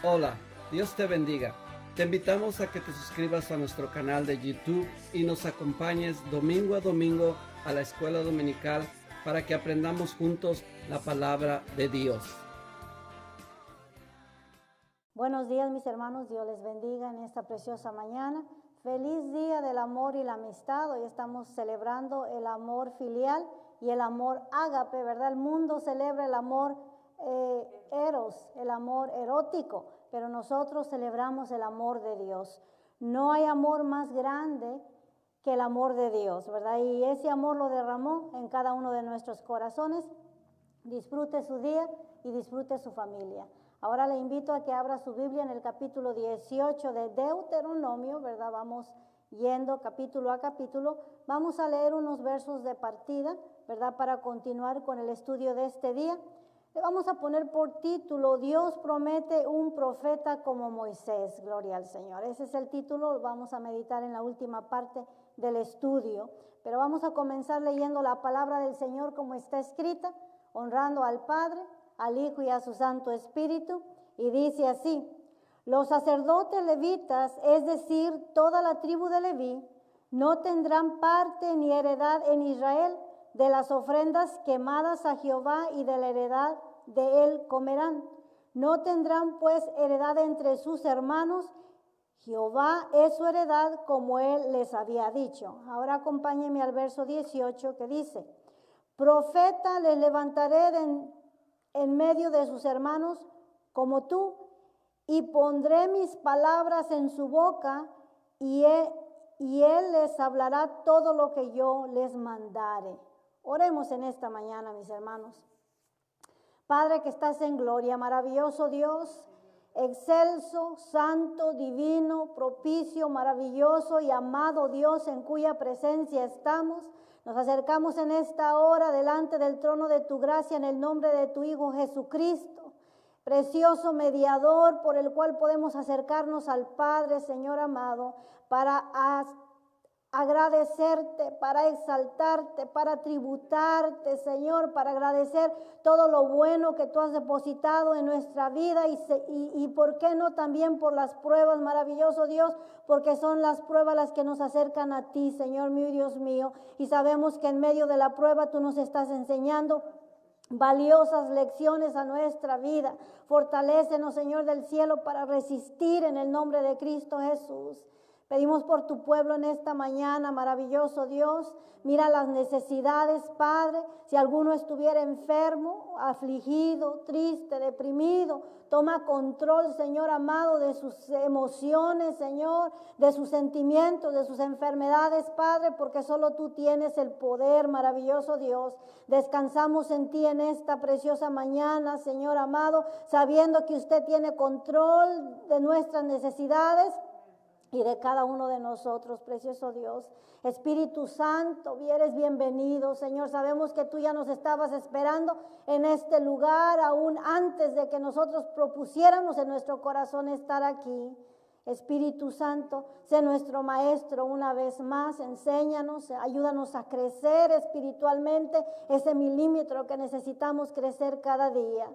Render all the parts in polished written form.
Hola, Dios te bendiga. Te invitamos a que te suscribas a nuestro canal de YouTube y nos acompañes domingo a domingo a la escuela dominical para que aprendamos juntos la palabra de Dios. Buenos días, mis hermanos, Dios les bendiga en esta preciosa mañana. Feliz día del amor y la amistad. Hoy estamos celebrando el amor filial y el amor ágape, ¿verdad? El mundo celebra el amor eros, el amor erótico, pero nosotros celebramos el amor de Dios. No hay amor más grande que el amor de Dios, ¿verdad? Y ese amor lo derramó en cada uno de nuestros corazones. Disfrute su día y disfrute su familia. Ahora le invito a que abra su Biblia en el capítulo 18 de Deuteronomio, ¿verdad? Vamos yendo capítulo a capítulo. Vamos a leer unos versos de partida, ¿verdad? Para continuar con el estudio de este día. Le vamos a poner por título, Dios promete un profeta como Moisés. Gloria al Señor. Ese es el título, vamos a meditar en la última parte del estudio. Pero vamos a comenzar leyendo la palabra del Señor como está escrita, honrando al Padre, al Hijo y a su Santo Espíritu, y dice así: los sacerdotes levitas, es decir, toda la tribu de Leví, no tendrán parte ni heredad en Israel de las ofrendas quemadas a Jehová, y de la heredad de él comerán. No tendrán pues heredad entre sus hermanos. Jehová es su heredad, como él les había dicho. Ahora acompáñenme al verso 18 que dice: profeta les levantaré en medio de sus hermanos como tú, y pondré mis palabras en su boca, y él les hablará todo lo que yo les mandare. Oremos en esta mañana, mis hermanos. Padre que estás en gloria, maravilloso Dios, excelso, santo, divino, propicio, maravilloso y amado Dios, en cuya presencia estamos. Nos acercamos en esta hora delante del trono de tu gracia en el nombre de tu Hijo Jesucristo, precioso mediador por el cual podemos acercarnos al Padre, Señor amado, para agradecerte, para exaltarte, para tributarte, Señor, para agradecer todo lo bueno que tú has depositado en nuestra vida y por qué no también por las pruebas, maravilloso Dios, porque son las pruebas las que nos acercan a ti, Señor mío y Dios mío, y sabemos que en medio de la prueba tú nos estás enseñando valiosas lecciones a nuestra vida. Fortalécenos, Señor del cielo, para resistir en el nombre de Cristo Jesús. Pedimos por tu pueblo en esta mañana, maravilloso Dios. Mira las necesidades, Padre. Si alguno estuviera enfermo, afligido, triste, deprimido, toma control, Señor amado, de sus emociones, Señor, de sus sentimientos, de sus enfermedades, Padre, porque solo tú tienes el poder, maravilloso Dios. Descansamos en ti en esta preciosa mañana, Señor amado, sabiendo que usted tiene control de nuestras necesidades y de cada uno de nosotros, precioso Dios. Espíritu Santo, eres bienvenido, Señor. Sabemos que tú ya nos estabas esperando en este lugar, aún antes de que nosotros propusiéramos en nuestro corazón estar aquí. Espíritu Santo, sé nuestro maestro una vez más, enséñanos, ayúdanos a crecer espiritualmente, ese milímetro que necesitamos crecer cada día.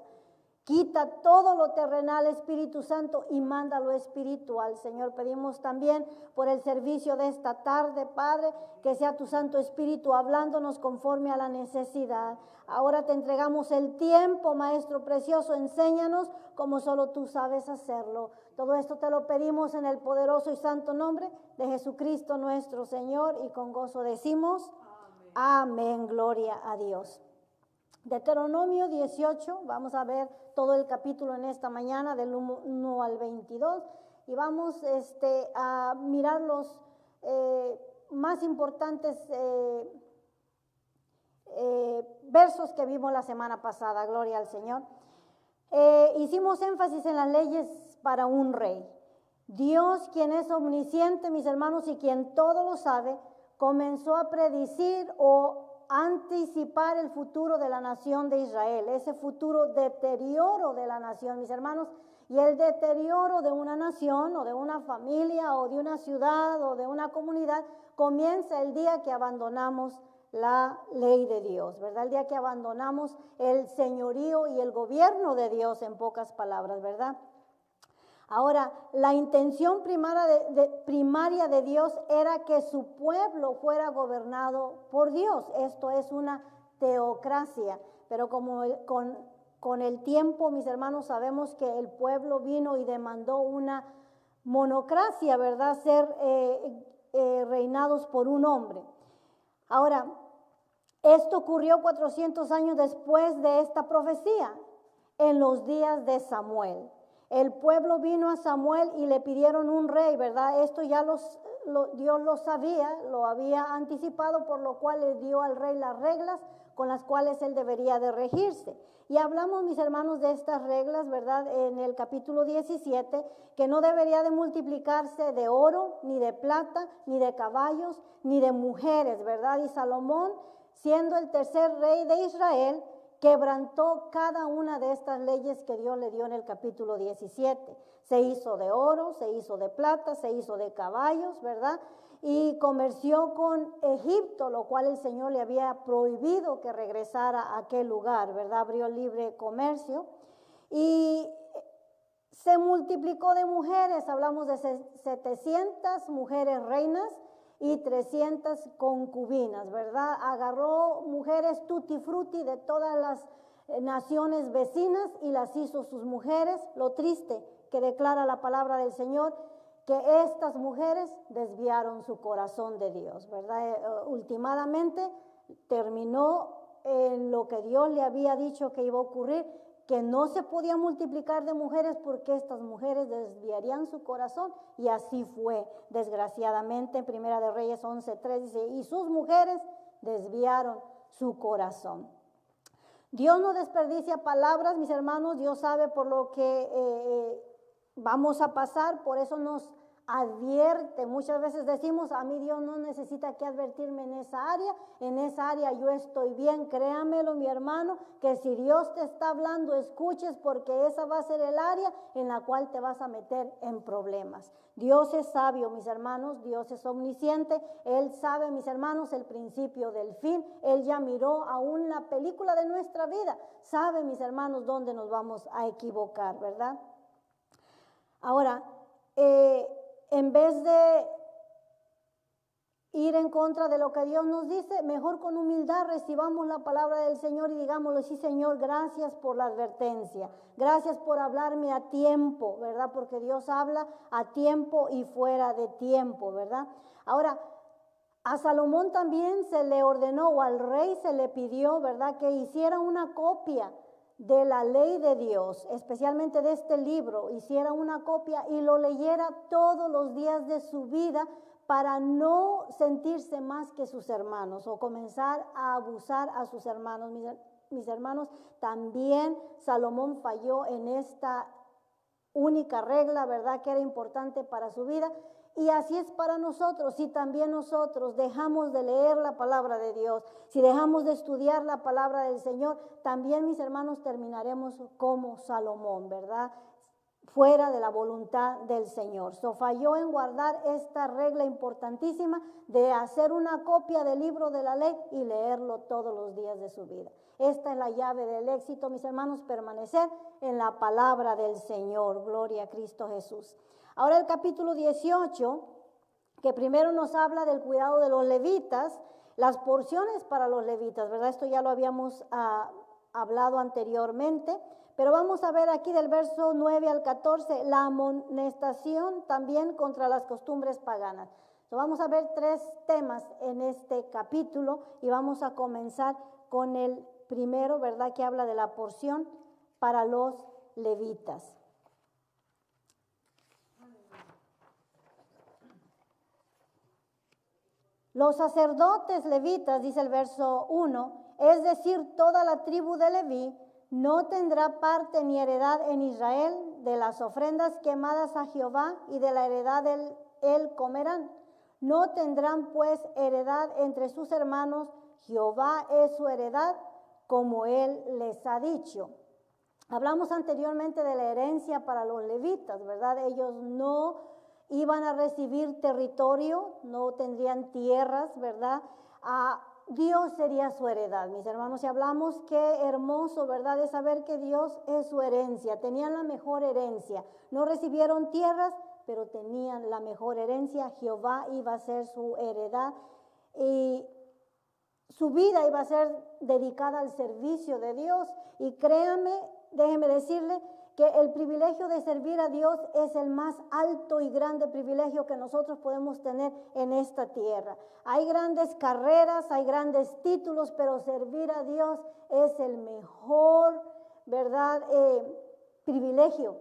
Quita todo lo terrenal, Espíritu Santo, y manda lo espiritual. Señor, pedimos también por el servicio de esta tarde, Padre, que sea tu Santo Espíritu hablándonos conforme a la necesidad. Ahora te entregamos el tiempo, Maestro precioso, enséñanos como solo tú sabes hacerlo. Todo esto te lo pedimos en el poderoso y santo nombre de Jesucristo nuestro Señor, y con gozo decimos amén, gloria a Dios. Deuteronomio 18, vamos a ver todo el capítulo en esta mañana del 1 al 22 y vamos a mirar los más importantes versos que vimos la semana pasada, gloria al Señor. Hicimos énfasis en las leyes para un rey. Dios, quien es omnisciente, mis hermanos, y quien todo lo sabe, comenzó a predecir o anticipar el futuro de la nación de Israel, ese futuro deterioro de la nación, mis hermanos. Y el deterioro de una nación o de una familia o de una ciudad o de una comunidad comienza el día que abandonamos la ley de Dios, ¿verdad? El día que abandonamos el señorío y el gobierno de Dios, en pocas palabras, ¿verdad? Ahora, la intención primaria de Dios era que su pueblo fuera gobernado por Dios. Esto es una teocracia, pero con el tiempo, mis hermanos, sabemos que el pueblo vino y demandó una monocracia, ¿verdad? Ser reinados por un hombre. Ahora, esto ocurrió 400 años después de esta profecía, en los días de Samuel. El pueblo vino a Samuel y le pidieron un rey, ¿verdad? Esto ya Dios lo sabía, lo había anticipado, por lo cual le dio al rey las reglas con las cuales él debería de regirse. Y hablamos, mis hermanos, de estas reglas, ¿verdad? En el capítulo 17, que no debería de multiplicarse de oro, ni de plata, ni de caballos, ni de mujeres, ¿verdad? Y Salomón, siendo el tercer rey de Israel, quebrantó cada una de estas leyes que Dios le dio en el capítulo 17. Se hizo de oro, se hizo de plata, se hizo de caballos, ¿verdad? Y comerció con Egipto, lo cual el Señor le había prohibido que regresara a aquel lugar, ¿verdad? Abrió libre comercio. Y se multiplicó de mujeres, hablamos de 700 mujeres reinas y 300 concubinas, ¿verdad? Agarró mujeres tutti frutti de todas las naciones vecinas y las hizo sus mujeres. Lo triste que declara la palabra del Señor, que estas mujeres desviaron su corazón de Dios, ¿verdad? Últimamente terminó en lo que Dios le había dicho que iba a ocurrir, que no se podía multiplicar de mujeres porque estas mujeres desviarían su corazón, y así fue, desgraciadamente. En Primera de Reyes 11:3 dice, y sus mujeres desviaron su corazón. Dios no desperdicia palabras, mis hermanos. Dios sabe por lo que vamos a pasar, por eso nos advierte. Muchas veces decimos, a mí Dios no necesita que advertirme en esa área yo estoy bien. Créamelo, mi hermano, que si Dios te está hablando, escuches, porque esa va a ser el área en la cual te vas a meter en problemas. Dios es sabio, mis hermanos, Dios es omnisciente, Él sabe, mis hermanos, el principio del fin. Él ya miró aún la película de nuestra vida, sabe, mis hermanos, dónde nos vamos a equivocar, ¿verdad? Ahora, en vez de ir en contra de lo que Dios nos dice, mejor con humildad recibamos la palabra del Señor y digámosle, sí, Señor, gracias por la advertencia, gracias por hablarme a tiempo, ¿verdad? Porque Dios habla a tiempo y fuera de tiempo, ¿verdad? Ahora, a Salomón también se le ordenó, o al rey se le pidió, ¿verdad?, que hiciera una copia de la ley de Dios, especialmente de este libro, hiciera una copia y lo leyera todos los días de su vida, para no sentirse más que sus hermanos o comenzar a abusar a sus hermanos. Mis hermanos, también Salomón falló en esta única regla, ¿verdad?, que era importante para su vida. Y así es para nosotros. Si también nosotros dejamos de leer la palabra de Dios, si dejamos de estudiar la palabra del Señor, también, mis hermanos, terminaremos como Salomón, ¿verdad?, fuera de la voluntad del Señor. Falló en guardar esta regla importantísima de hacer una copia del libro de la ley y leerlo todos los días de su vida. Esta es la llave del éxito, mis hermanos, permanecer en la palabra del Señor. Gloria a Cristo Jesús. Ahora el capítulo 18, que primero nos habla del cuidado de los levitas, las porciones para los levitas, ¿verdad? Esto ya lo habíamos hablado anteriormente, pero vamos a ver aquí del verso 9 al 14, la amonestación también contra las costumbres paganas. Vamos a ver 3 temas en este capítulo y vamos a comenzar con el primero, ¿verdad?, que habla de la porción para los levitas. Los sacerdotes levitas, dice el verso 1, es decir, toda la tribu de Leví, no tendrá parte ni heredad en Israel de las ofrendas quemadas a Jehová, y de la heredad él comerán. No tendrán pues heredad entre sus hermanos, Jehová es su heredad, como él les ha dicho. Hablamos anteriormente de la herencia para los levitas, ¿verdad? Ellos no iban a recibir territorio, no tendrían tierras, ¿verdad? Dios sería su heredad, mis hermanos. Y hablamos, qué hermoso, ¿verdad?, de saber que Dios es su herencia. Tenían la mejor herencia. No recibieron tierras, pero tenían la mejor herencia. Jehová iba a ser su heredad y su vida iba a ser dedicada al servicio de Dios. Y créame, déjeme decirle que el privilegio de servir a Dios es el más alto y grande privilegio que nosotros podemos tener en esta tierra. Hay grandes carreras, hay grandes títulos, pero servir a Dios es el mejor, ¿verdad?, privilegio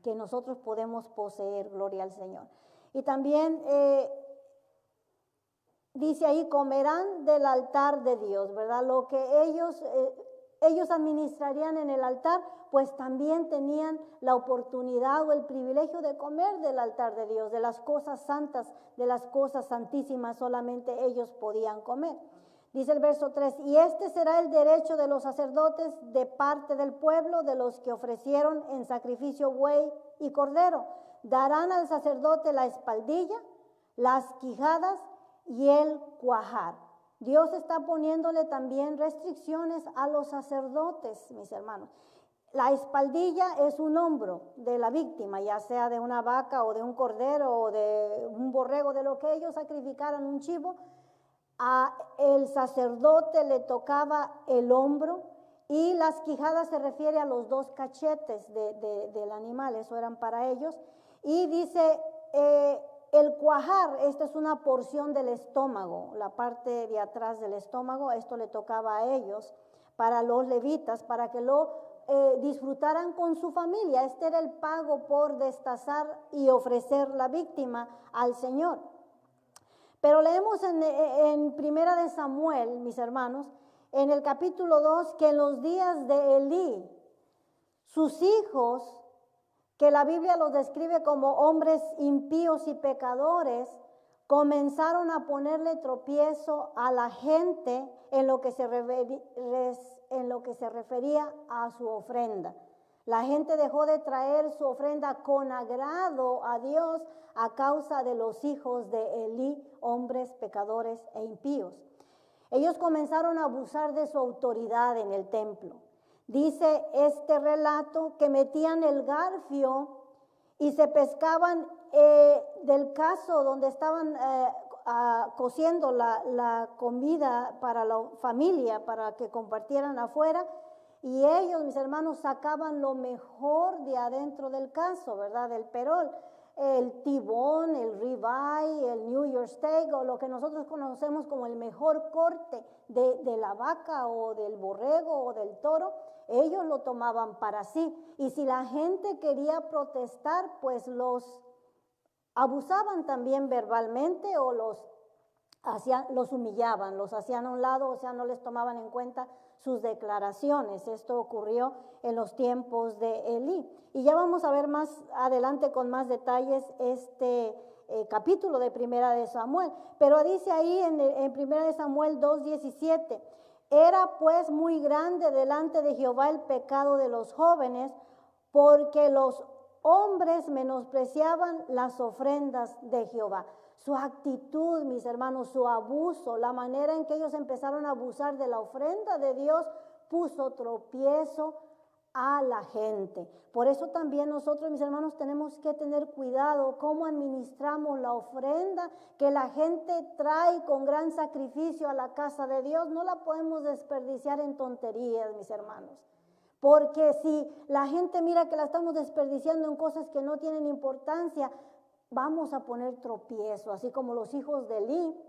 que nosotros podemos poseer. Gloria al Señor. Y también dice ahí, comerán del altar de Dios, ¿verdad? Lo que ellos administrarían en el altar, pues también tenían la oportunidad o el privilegio de comer del altar de Dios, de las cosas santas, de las cosas santísimas, solamente ellos podían comer. Dice el verso 3, y este será el derecho de los sacerdotes de parte del pueblo, de los que ofrecieron en sacrificio buey y cordero. Darán al sacerdote la espaldilla, las quijadas y el cuajar. Dios está poniéndole también restricciones a los sacerdotes, mis hermanos. La espaldilla es un hombro de la víctima, ya sea de una vaca o de un cordero o de un borrego, de lo que ellos sacrificaran, un chivo. A el sacerdote le tocaba el hombro, y las quijadas se refiere a los dos cachetes del animal, eso eran para ellos. Y dice el cuajar, esta es una porción del estómago, la parte de atrás del estómago, esto le tocaba a ellos, para los levitas, para que lo disfrutaran con su familia. Este era el pago por destazar y ofrecer la víctima al Señor. Pero leemos en Primera de Samuel, mis hermanos, en el capítulo 2, que en los días de Elí, sus hijos, que la Biblia los describe como hombres impíos y pecadores, comenzaron a ponerle tropiezo a la gente en lo que se refería a su ofrenda. La gente dejó de traer su ofrenda con agrado a Dios a causa de los hijos de Elí, hombres pecadores e impíos. Ellos comenzaron a abusar de su autoridad en el templo. Dice este relato que metían el garfio y se pescaban del caso donde estaban cociendo la comida para la familia, para que compartieran afuera. Y ellos, mis hermanos, sacaban lo mejor de adentro del caso, ¿verdad? Del perol. El tibón, el ribeye, el New York steak, o lo que nosotros conocemos como el mejor corte de la vaca o del borrego o del toro, ellos lo tomaban para sí. Y si la gente quería protestar, pues los abusaban también verbalmente o los humillaban, los hacían a un lado, o sea, no les tomaban en cuenta sus declaraciones. Esto ocurrió en los tiempos de Elí. Y ya vamos a ver más adelante con más detalles este capítulo de Primera de Samuel. Pero dice ahí en Primera de Samuel 2:17, era pues muy grande delante de Jehová el pecado de los jóvenes, porque los hombres menospreciaban las ofrendas de Jehová. Su actitud, mis hermanos, su abuso, la manera en que ellos empezaron a abusar de la ofrenda de Dios, puso tropiezo a la gente. Por eso también nosotros, mis hermanos, tenemos que tener cuidado cómo administramos la ofrenda que la gente trae con gran sacrificio a la casa de Dios. No la podemos desperdiciar en tonterías, mis hermanos. Porque si la gente mira que la estamos desperdiciando en cosas que no tienen importancia, vamos a poner tropiezo, así como los hijos de Elí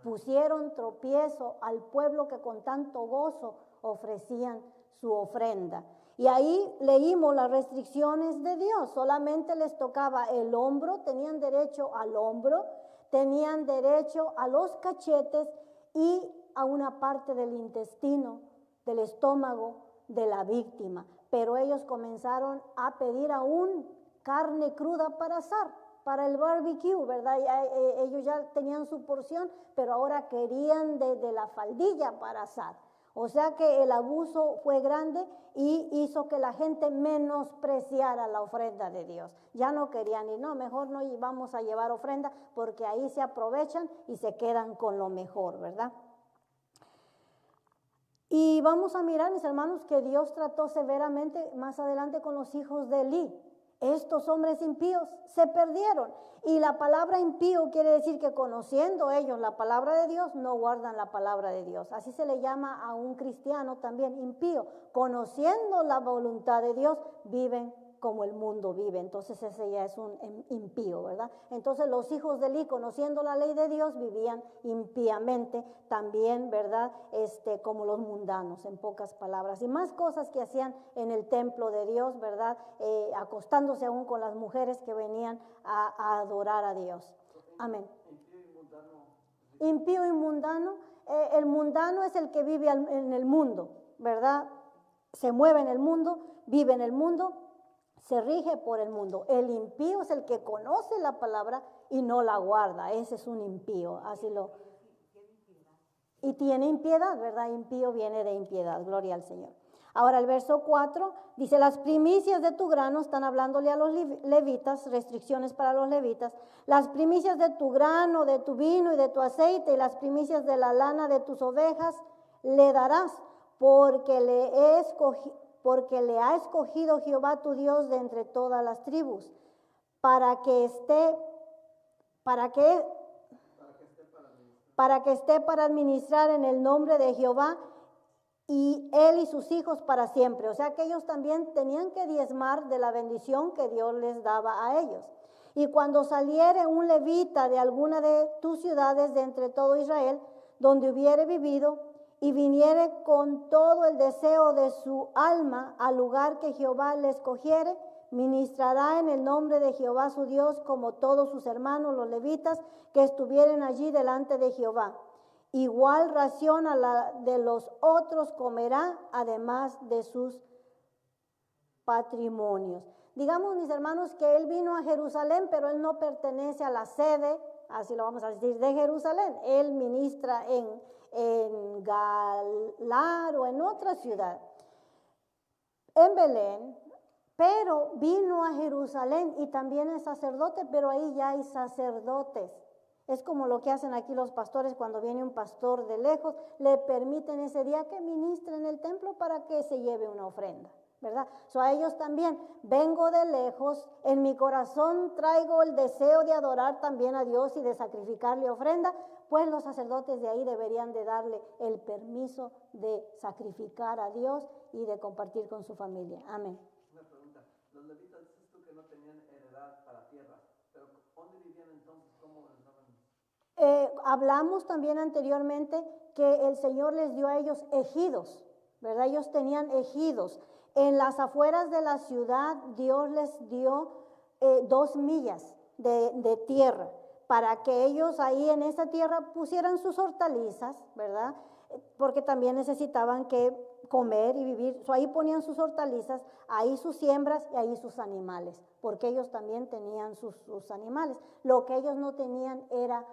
pusieron tropiezo al pueblo que con tanto gozo ofrecían su ofrenda. Y ahí leímos las restricciones de Dios. Solamente les tocaba el hombro, tenían derecho al hombro, tenían derecho a los cachetes y a una parte del intestino, del estómago de la víctima. Pero ellos comenzaron a pedir aún carne cruda para asar, para el barbecue, ¿verdad? Ellos ya tenían su porción, pero ahora querían de la faldilla para asar. O sea que el abuso fue grande y hizo que la gente menospreciara la ofrenda de Dios. Ya no querían y no, mejor no vamos a llevar ofrenda porque ahí se aprovechan y se quedan con lo mejor, ¿verdad? Y vamos a mirar, mis hermanos, que Dios trató severamente más adelante con los hijos de Elí. Estos hombres impíos se perdieron. Y la palabra impío quiere decir que conociendo ellos la palabra de Dios, no guardan la palabra de Dios. Así se le llama a un cristiano también impío. Conociendo la voluntad de Dios, viven como el mundo vive. Entonces ese ya es un impío, ¿verdad? Entonces los hijos de Elí, conociendo la ley de Dios, vivían impíamente también, ¿verdad? Como los mundanos, en pocas palabras. Y más cosas que hacían en el templo de Dios, ¿verdad? Acostándose aún con las mujeres que venían a adorar a Dios. Amén. Impío y mundano. El mundano es el que vive en el mundo, ¿verdad? Se mueve en el mundo, vive en el mundo, se rige por el mundo. El impío es el que conoce la palabra y no la guarda. Ese es un impío. Y tiene impiedad, ¿verdad? Impío viene de impiedad. Gloria al Señor. Ahora el verso 4 dice, las primicias de tu grano, están hablándole a los levitas, restricciones para los levitas, las primicias de tu grano, de tu vino y de tu aceite y las primicias de la lana de tus ovejas le darás, porque le ha escogido Jehová tu Dios de entre todas las tribus, para que esté para administrar en el nombre de Jehová, y él y sus hijos para siempre. O sea que ellos también tenían que diezmar de la bendición que Dios les daba a ellos. Y cuando saliere un levita de alguna de tus ciudades de entre todo Israel, donde hubiere vivido, y viniere con todo el deseo de su alma al lugar que Jehová le escogiere, ministrará en el nombre de Jehová su Dios como todos sus hermanos los levitas que estuvieren allí delante de Jehová. Igual ración a la de los otros comerá, además de sus patrimonios. Digamos, mis hermanos, que él vino a Jerusalén, pero él no pertenece a la sede, así lo vamos a decir, de Jerusalén. Él ministra en Galar o en otra ciudad, en Belén, pero vino a Jerusalén y también es sacerdote, pero ahí ya hay sacerdotes. Es como lo que hacen aquí los pastores cuando viene un pastor de lejos, le permiten ese día que ministre en el templo para que se lleve una ofrenda, ¿verdad? A ellos también, vengo de lejos, en mi corazón traigo el deseo de adorar también a Dios y de sacrificarle ofrenda, pues los sacerdotes de ahí deberían de darle el permiso de sacrificar a Dios y de compartir con su familia. Amén. Una pregunta, los levitas dices tú que no tenían heredad para tierras, pero ¿dónde vivían entonces? ¿Cómo les daban? Hablamos también anteriormente que el Señor les dio a ellos ejidos, ¿verdad? Ellos tenían ejidos. En las afueras de la ciudad Dios les dio 2 millas de tierra para que ellos ahí en esa tierra pusieran sus hortalizas, ¿verdad? Porque también necesitaban que comer y vivir. Ahí ponían sus hortalizas, ahí sus siembras y ahí sus animales, porque ellos también tenían sus animales. Lo que ellos no tenían era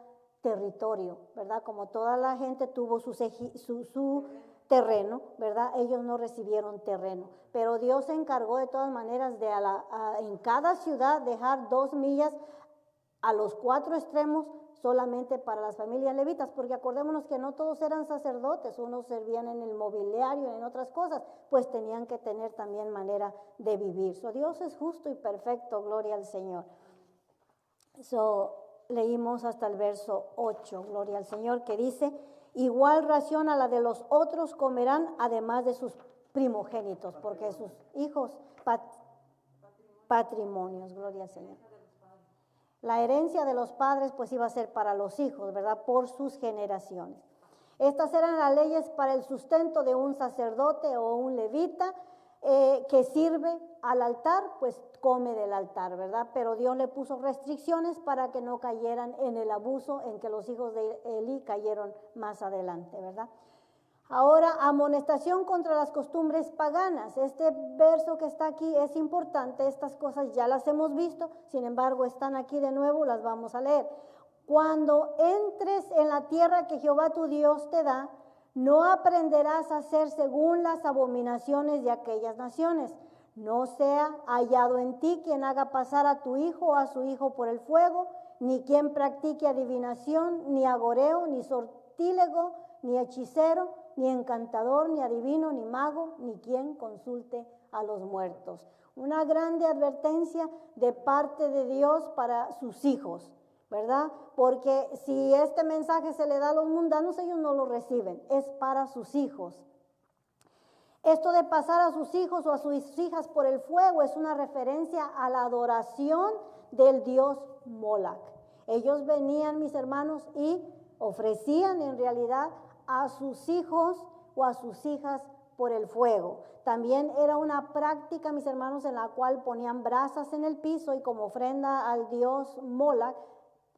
territorio, ¿verdad? Como toda la gente tuvo su terreno, ¿verdad? Ellos no recibieron terreno, pero Dios se encargó de todas maneras de en cada ciudad dejar 2 millas a los 4 extremos solamente para las familias levitas, porque acordémonos que no todos eran sacerdotes, unos servían en el mobiliario, en otras cosas, pues tenían que tener también manera de vivir. Dios es justo y perfecto, gloria al Señor. Leímos hasta el verso 8, gloria al Señor, que dice, igual ración a la de los otros comerán, además de sus primogénitos, porque sus hijos, patrimonios, gloria al Señor. La herencia de los padres pues iba a ser para los hijos, ¿verdad? Por sus generaciones. Estas eran las leyes para el sustento de un sacerdote o un levita que sirve al altar, pues come del altar, ¿verdad? Pero Dios le puso restricciones para que no cayeran en el abuso en que los hijos de Elí cayeron más adelante, ¿verdad? Ahora, amonestación contra las costumbres paganas. Este verso que está aquí es importante, estas cosas ya las hemos visto, sin embargo están aquí de nuevo, las vamos a leer. Cuando entres en la tierra que Jehová tu Dios te da, no aprenderás a hacer según las abominaciones de aquellas naciones. No sea hallado en ti quien haga pasar a tu hijo o a su hijo por el fuego, ni quien practique adivinación, ni agoreo, ni sortílego, ni hechicero, ni encantador, ni adivino, ni mago, ni quien consulte a los muertos. Una grande advertencia de parte de Dios para sus hijos, ¿verdad? Porque si este mensaje se le da a los mundanos, ellos no lo reciben, es para sus hijos. Esto de pasar a sus hijos o a sus hijas por el fuego es una referencia a la adoración del dios Moloch. Ellos venían, mis hermanos, y ofrecían en realidad a sus hijos o a sus hijas por el fuego. También era una práctica, mis hermanos, en la cual ponían brasas en el piso y como ofrenda al dios Moloch,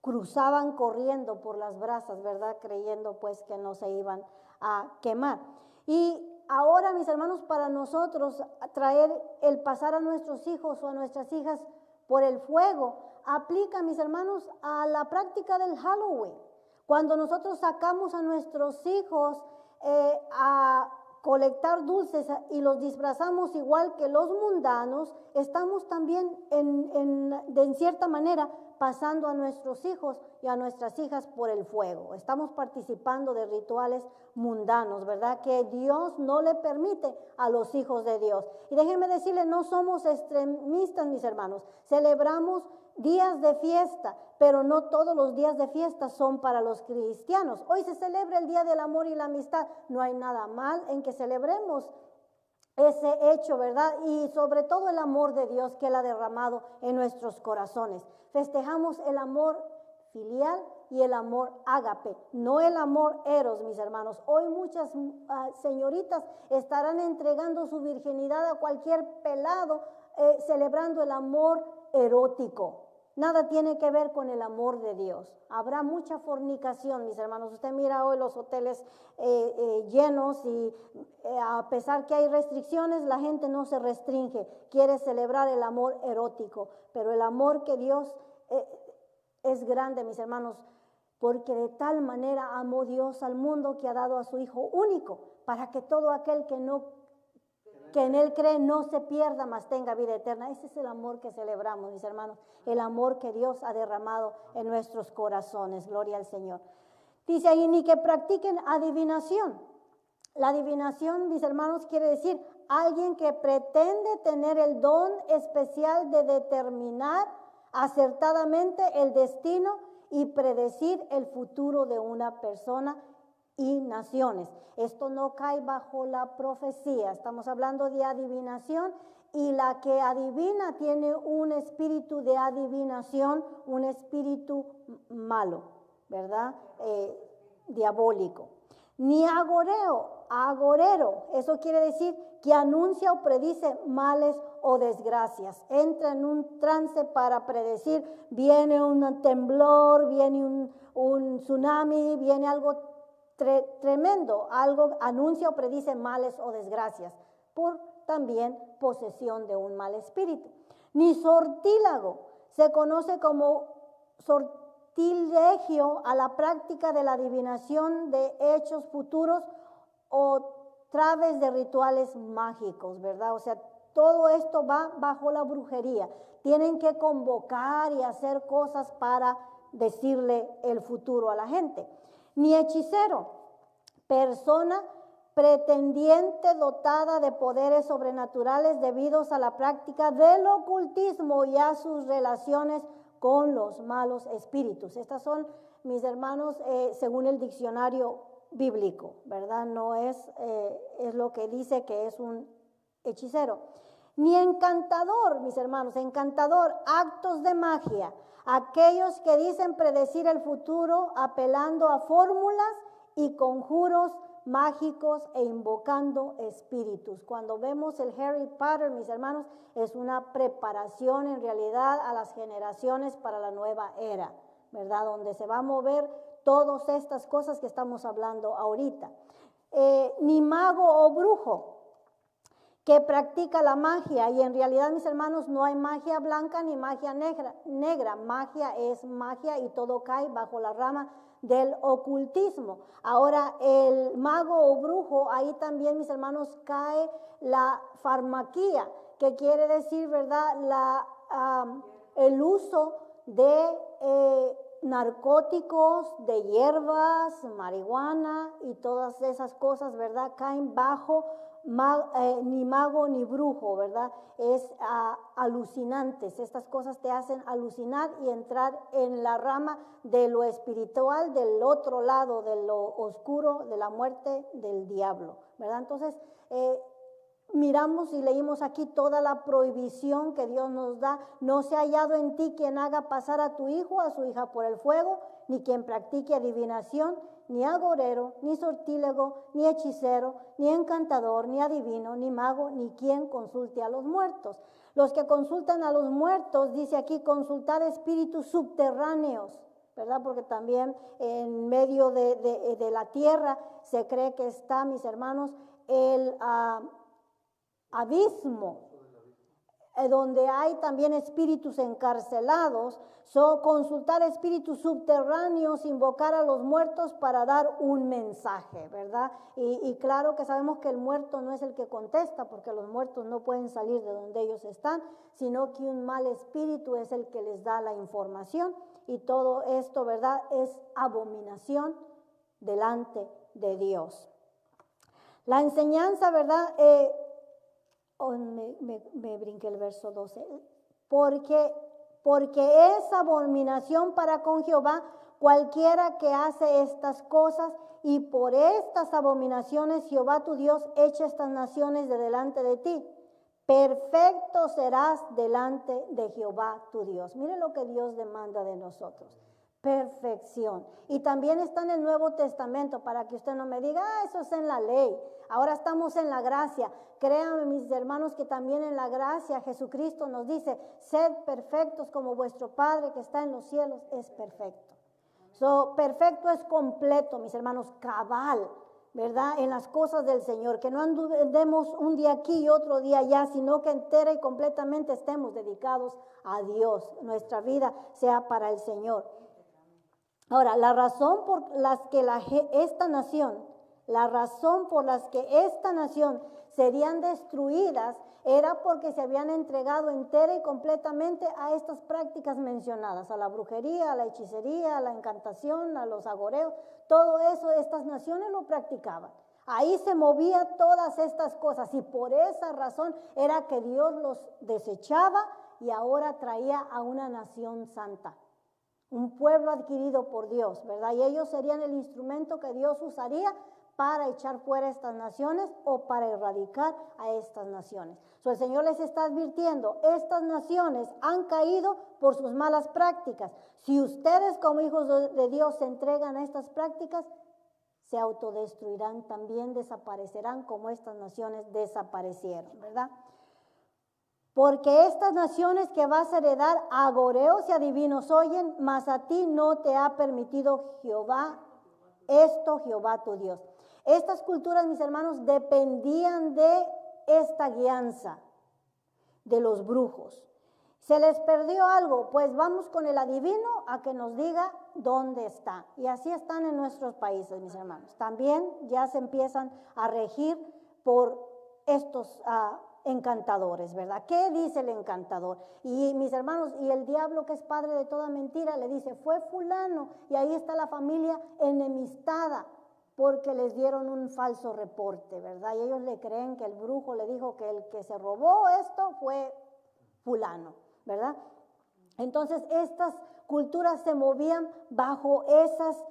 cruzaban corriendo por las brasas, ¿verdad? Creyendo pues que no se iban a quemar. Y ahora, mis hermanos, para nosotros traer el pasar a nuestros hijos o a nuestras hijas por el fuego aplica, mis hermanos, a la práctica del Halloween. Cuando nosotros sacamos a nuestros hijos a colectar dulces y los disfrazamos igual que los mundanos, estamos también en cierta manera pasando a nuestros hijos y a nuestras hijas por el fuego. Estamos participando de rituales mundanos, ¿verdad? Que Dios no le permite a los hijos de Dios. Y déjenme decirles, no somos extremistas, mis hermanos. Celebramos días de fiesta, pero no todos los días de fiesta son para los cristianos. Hoy se celebra el Día del Amor y la Amistad. No hay nada mal en que celebremos ese hecho, ¿verdad? Y sobre todo el amor de Dios que Él ha derramado en nuestros corazones. Festejamos el amor filial y el amor ágape, no el amor eros, mis hermanos. Hoy muchas señoritas estarán entregando su virginidad a cualquier pelado, celebrando el amor erótico. Nada tiene que ver con el amor de Dios. Habrá mucha fornicación, mis hermanos. Usted mira hoy los hoteles llenos y a pesar que hay restricciones, la gente no se restringe. Quiere celebrar el amor erótico. Pero el amor que Dios es grande, mis hermanos, porque de tal manera amó Dios al mundo que ha dado a su Hijo único, para que todo aquel que en Él cree no se pierda, mas tenga vida eterna. Ese es el amor que celebramos, mis hermanos, el amor que Dios ha derramado en nuestros corazones. Gloria al Señor. Dice ahí, ni que practiquen adivinación. La adivinación, mis hermanos, quiere decir alguien que pretende tener el don especial de determinar acertadamente el destino y predecir el futuro de una persona y naciones. Esto no cae bajo la profecía. Estamos hablando de adivinación y la que adivina tiene un espíritu de adivinación, un espíritu malo, ¿verdad? Diabólico. Ni agorero, eso quiere decir que anuncia o predice males o desgracias. Entra en un trance para predecir, viene un temblor, viene un tsunami, viene algo tremendo, algo anuncia o predice males o desgracias, por también posesión de un mal espíritu. Ni sortílago, se conoce como sortilegio a la práctica de la adivinación de hechos futuros o través de rituales mágicos, ¿verdad? O sea, todo esto va bajo la brujería. Tienen que convocar y hacer cosas para decirle el futuro a la gente. Ni hechicero, persona pretendiente dotada de poderes sobrenaturales debidos a la práctica del ocultismo y a sus relaciones con los malos espíritus. Estas son, mis hermanos, según el diccionario bíblico, ¿verdad? No es lo que dice que es un hechicero. Ni encantador, mis hermanos, encantador, actos de magia. Aquellos que dicen predecir el futuro apelando a fórmulas y conjuros mágicos e invocando espíritus. Cuando vemos el Harry Potter, mis hermanos, es una preparación en realidad a las generaciones para la nueva era, ¿verdad? Donde se va a mover todas estas cosas que estamos hablando ahorita. Ni mago o brujo que practica la magia, y en realidad, mis hermanos, no hay magia blanca ni magia negra. Magia es magia y todo cae bajo la rama del ocultismo. Ahora, el mago o brujo, ahí también, mis hermanos, cae la farmaquía, que quiere decir, ¿verdad?, el uso de narcóticos, de hierbas, marihuana y todas esas cosas, ¿verdad? Caen bajo ni mago ni brujo, ¿verdad? Es alucinantes. Estas cosas te hacen alucinar y entrar en la rama de lo espiritual, del otro lado, de lo oscuro, de la muerte del diablo, ¿verdad? Entonces, miramos y leímos aquí toda la prohibición que Dios nos da. No se ha hallado en ti quien haga pasar a tu hijo o a su hija por el fuego, ni quien practique adivinación, ni agorero, ni sortílego, ni hechicero, ni encantador, ni adivino, ni mago, ni quien consulte a los muertos. Los que consultan a los muertos, dice aquí, consultar espíritus subterráneos, ¿verdad? Porque también en medio de la tierra se cree que está, mis hermanos, el abismo, donde hay también espíritus encarcelados. Consultar espíritus subterráneos, invocar a los muertos para dar un mensaje, ¿verdad? Y claro que sabemos que el muerto no es el que contesta, porque los muertos no pueden salir de donde ellos están, sino que un mal espíritu es el que les da la información, y todo esto, ¿verdad?, es abominación delante de Dios. La enseñanza, ¿verdad?, me brinqué el verso 12. Porque es abominación para con Jehová cualquiera que hace estas cosas, y por estas abominaciones Jehová tu Dios echa estas naciones de delante de ti. Perfecto serás delante de Jehová tu Dios. Mire lo que Dios demanda de nosotros. Perfección. Y también está en el Nuevo Testamento, para que usted no me diga, eso es en la ley. Ahora estamos en la gracia. Créanme, mis hermanos, que también en la gracia Jesucristo nos dice, sed perfectos como vuestro Padre que está en los cielos es perfecto. Perfecto es completo, mis hermanos, cabal, ¿verdad? En las cosas del Señor, que no andemos un día aquí y otro día allá, sino que entera y completamente estemos dedicados a Dios. Nuestra vida sea para el Señor. Ahora, la razón por las que esta nación serían destruidas era porque se habían entregado entera y completamente a estas prácticas mencionadas, a la brujería, a la hechicería, a la encantación, a los agoreos. Todo eso estas naciones lo practicaban. Ahí se movía todas estas cosas, y por esa razón era que Dios los desechaba y ahora traía a una nación santa, un pueblo adquirido por Dios, ¿verdad? Y ellos serían el instrumento que Dios usaría para echar fuera estas naciones o para erradicar a estas naciones. El Señor les está advirtiendo, estas naciones han caído por sus malas prácticas. Si ustedes como hijos de Dios se entregan a estas prácticas, se autodestruirán, también desaparecerán como estas naciones desaparecieron, ¿verdad? Porque estas naciones que vas a heredar, agoreos y adivinos oyen, mas a ti no te ha permitido Jehová tu Dios. Estas culturas, mis hermanos, dependían de esta guianza de los brujos. ¿Se les perdió algo? Pues vamos con el adivino a que nos diga dónde está. Y así están en nuestros países, mis hermanos. También ya se empiezan a regir por estos encantadores, ¿verdad? ¿Qué dice el encantador? Y mis hermanos, y el diablo, que es padre de toda mentira, le dice, fue fulano, y ahí está la familia enemistada porque les dieron un falso reporte, ¿verdad? Y ellos le creen que el brujo le dijo que el que se robó esto fue fulano, ¿verdad? Entonces estas culturas se movían bajo esas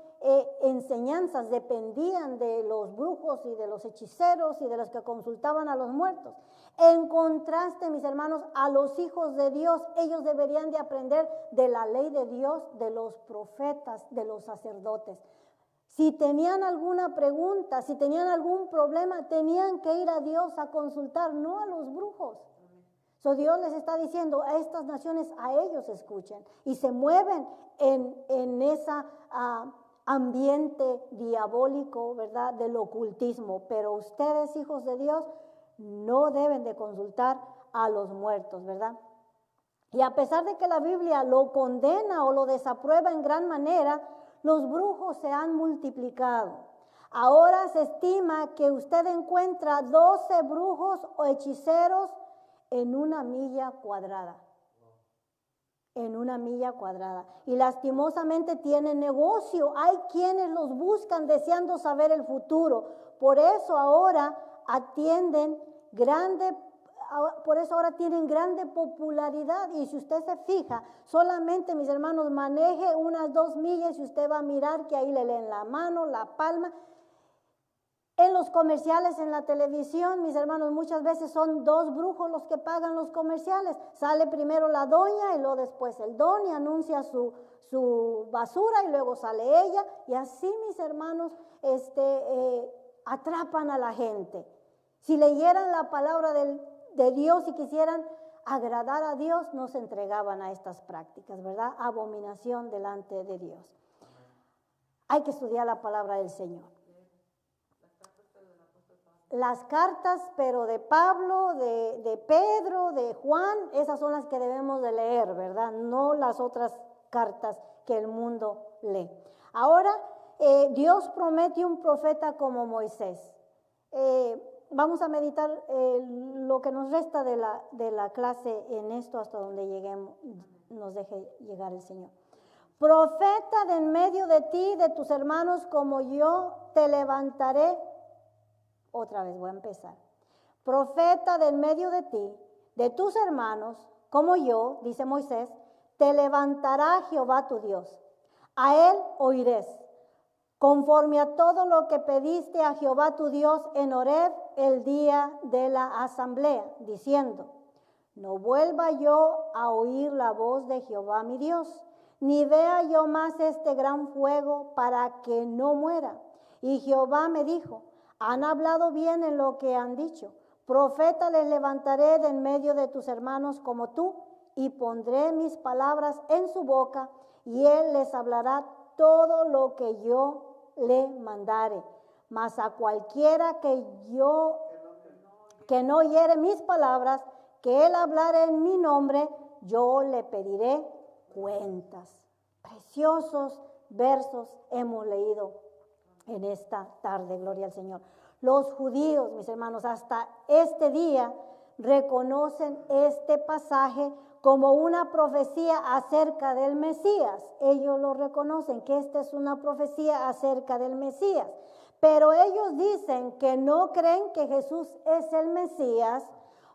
enseñanzas, dependían de los brujos y de los hechiceros y de los que consultaban a los muertos. En contraste, mis hermanos, a los hijos de Dios, ellos deberían de aprender de la ley de Dios, de los profetas, de los sacerdotes. Si tenían alguna pregunta, si tenían algún problema, tenían que ir a Dios a consultar, no a los brujos. Dios les está diciendo a estas naciones, a ellos escuchen, y se mueven en ese ambiente diabólico, ¿verdad?, del ocultismo. Pero ustedes, hijos de Dios, no deben de consultar a los muertos, ¿verdad? Y a pesar de que la Biblia lo condena o lo desaprueba en gran manera, los brujos se han multiplicado. Ahora se estima que usted encuentra 12 brujos o hechiceros en una milla cuadrada. en una milla cuadrada. Y lastimosamente tienen negocio. Hay quienes los buscan deseando saber el futuro. Por eso ahora tienen grande popularidad. Y si usted se fija, solamente, mis hermanos, maneje unas 2 millas y usted va a mirar que ahí le leen la mano, la palma. En los comerciales, en la televisión, mis hermanos, muchas veces son 2 brujos los que pagan los comerciales. Sale primero la doña y luego después el don y anuncia su basura y luego sale ella. Y así, mis hermanos, atrapan a la gente. Si leyeran la palabra de Dios y quisieran agradar a Dios, no se entregaban a estas prácticas, ¿verdad? Abominación delante de Dios. Hay que estudiar la palabra del Señor. Las cartas, pero de Pablo, de Pedro, de Juan, esas son las que debemos de leer, ¿verdad? No las otras cartas que el mundo lee. Ahora, Dios promete un profeta como Moisés. Vamos a meditar lo que nos resta de la clase en esto hasta donde lleguemos, nos deje llegar el Señor. Profeta de en medio de ti, de tus hermanos, como yo te levantaré. Otra vez voy a empezar. Profeta de en medio de ti, de tus hermanos, como yo, dice Moisés, te levantará Jehová tu Dios. A él oirás, conforme a todo lo que pediste a Jehová tu Dios en Horeb el día de la asamblea, diciendo, no vuelva yo a oír la voz de Jehová mi Dios, ni vea yo más este gran fuego para que no muera. Y Jehová me dijo, han hablado bien en lo que han dicho. Profeta les levantaré de en medio de tus hermanos como tú, y pondré mis palabras en su boca, y él les hablará todo lo que yo le mandare. Mas a cualquiera que no oyere mis palabras, que él hablare en mi nombre, yo le pediré cuentas. Preciosos versos hemos leído en esta tarde, gloria al Señor. Los judíos, mis hermanos, hasta este día reconocen este pasaje como una profecía acerca del Mesías. Ellos lo reconocen, que esta es una profecía acerca del Mesías. Pero ellos dicen que no creen que Jesús es el Mesías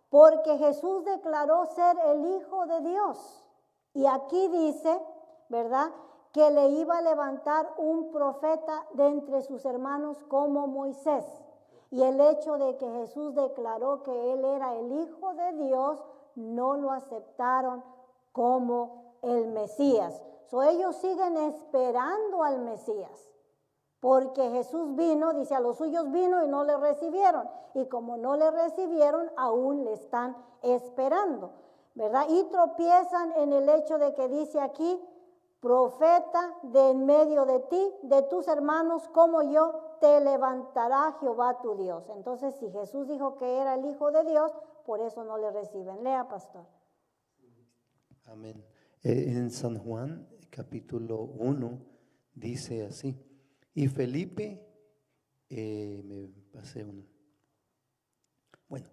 porque Jesús declaró ser el Hijo de Dios. Y aquí dice, ¿verdad?, que le iba a levantar un profeta de entre sus hermanos como Moisés. Y el hecho de que Jesús declaró que él era el Hijo de Dios, no lo aceptaron como el Mesías. Ellos siguen esperando al Mesías, porque Jesús vino, dice, a los suyos vino y no le recibieron. Y como no le recibieron, aún le están esperando, ¿verdad? Y tropiezan en el hecho de que dice aquí, profeta de en medio de ti, de tus hermanos como yo, te levantará Jehová tu Dios. Entonces, si Jesús dijo que era el Hijo de Dios, por eso no le reciben. Lea, pastor. Amén. En San Juan, capítulo 1, dice así. Y Felipe, me pasé uno. Bueno,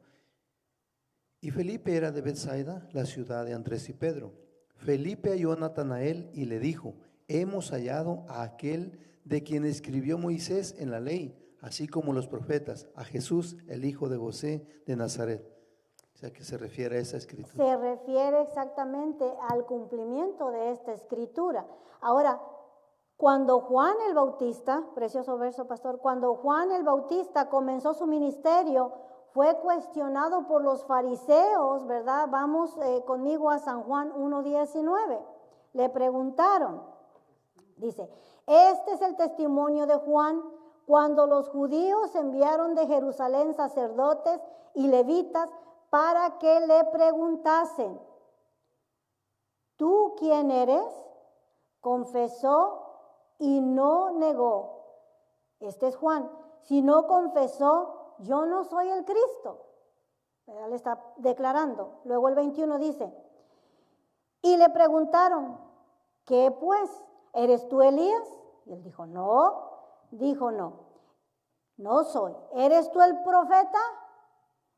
y Felipe era de Betsaida, la ciudad de Andrés y Pedro. Felipe halló a Natanael y le dijo, hemos hallado a aquel de quien escribió Moisés en la ley, así como los profetas, a Jesús, el hijo de José de Nazaret. O sea, que se refiere a esa escritura. Se refiere exactamente al cumplimiento de esta escritura. Ahora, cuando Juan el Bautista, precioso verso, pastor, cuando Juan el Bautista comenzó su ministerio, fue cuestionado por los fariseos, ¿verdad? Vamos conmigo a San Juan 1:19. Le preguntaron, dice, este es el testimonio de Juan cuando los judíos enviaron de Jerusalén sacerdotes y levitas para que le preguntasen, ¿tú quién eres? Confesó y no negó. Este es Juan. Si no confesó, yo no soy el Cristo. Él está declarando. Luego el 21 dice, y le preguntaron, ¿qué pues? ¿Eres tú Elías? Y él dijo, no. Dijo, no soy. ¿Eres tú el profeta?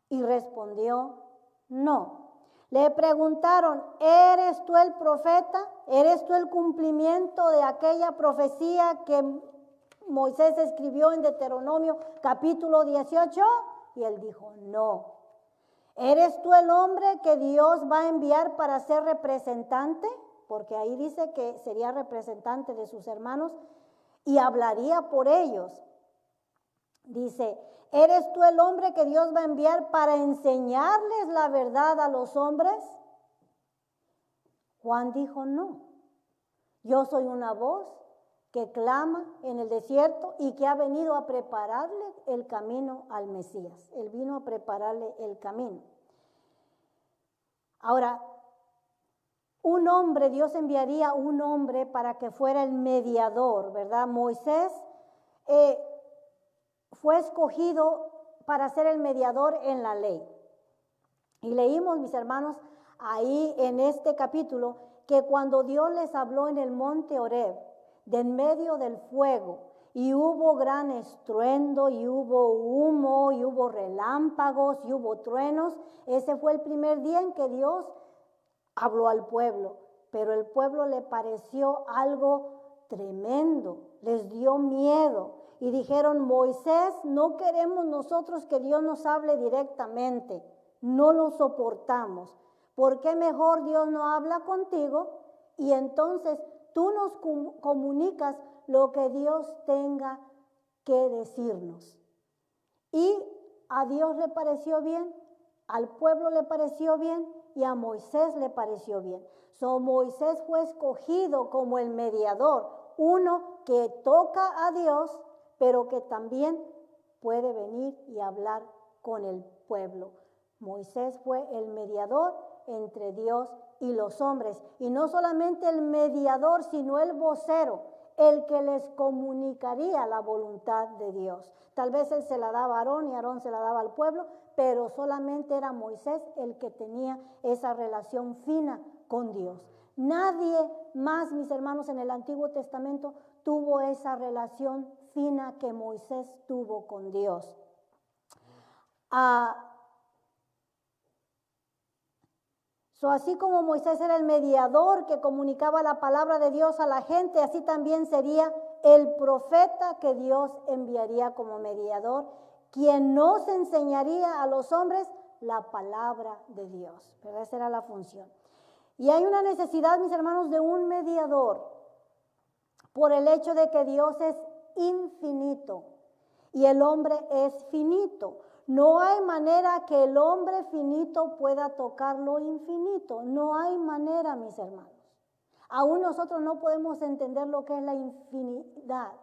Y respondió, no. Le preguntaron, ¿eres tú el profeta? ¿Eres tú el cumplimiento de aquella profecía que Moisés escribió en Deuteronomio capítulo 18? Y él dijo, no. ¿Eres tú el hombre que Dios va a enviar para ser representante? Porque ahí dice que sería representante de sus hermanos y hablaría por ellos. Dice, ¿eres tú el hombre que Dios va a enviar para enseñarles la verdad a los hombres? Juan dijo, no. Yo soy una voz que clama en el desierto y que ha venido a prepararle el camino al Mesías. Él vino a prepararle el camino. Ahora, un hombre, Dios enviaría un hombre para que fuera el mediador, ¿verdad? Moisés fue escogido para ser el mediador en la ley. Y leímos, mis hermanos, ahí en este capítulo, que cuando Dios les habló en el monte Horeb, de en medio del fuego, y hubo gran estruendo, y hubo humo, y hubo relámpagos, y hubo truenos, ese fue el primer día en que Dios habló al pueblo, pero el pueblo le pareció algo tremendo, les dio miedo y dijeron, Moisés, no queremos nosotros que Dios nos hable directamente, no lo soportamos. ¿Por qué mejor Dios no habla contigo y entonces tú nos comunicas lo que Dios tenga que decirnos? Y a Dios le pareció bien, al pueblo le pareció bien y a Moisés le pareció bien. Moisés fue escogido como el mediador, uno que toca a Dios, pero que también puede venir y hablar con el pueblo. Moisés fue el mediador entre Dios y los hombres. Y no solamente el mediador, sino el vocero, el que les comunicaría la voluntad de Dios. Tal vez él se la daba a Aarón y Aarón se la daba al pueblo, pero solamente era Moisés el que tenía esa relación fina con Dios. Nadie más, mis hermanos, en el Antiguo Testamento tuvo esa relación fina que Moisés tuvo con Dios. Así como Moisés era el mediador que comunicaba la palabra de Dios a la gente, así también sería el profeta que Dios enviaría como mediador, quien nos enseñaría a los hombres la palabra de Dios. Pero esa era la función. Y hay una necesidad, mis hermanos, de un mediador por el hecho de que Dios es infinito y el hombre es finito. No hay manera que el hombre finito pueda tocar lo infinito. No hay manera, mis hermanos. Aún nosotros no podemos entender lo que es la infinidad.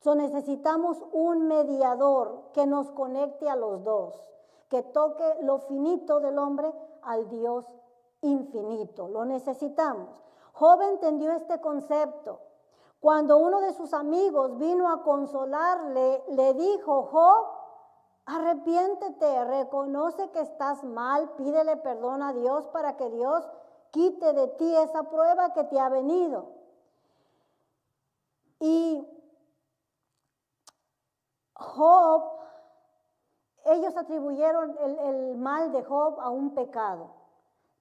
Necesitamos un mediador que nos conecte a los dos, que toque lo finito del hombre al Dios infinito. Lo necesitamos. Job entendió este concepto. Cuando uno de sus amigos vino a consolarle, le dijo, Job, arrepiéntete, reconoce que estás mal, pídele perdón a Dios para que Dios quite de ti esa prueba que te ha venido. Y Job, ellos atribuyeron el mal de Job a un pecado,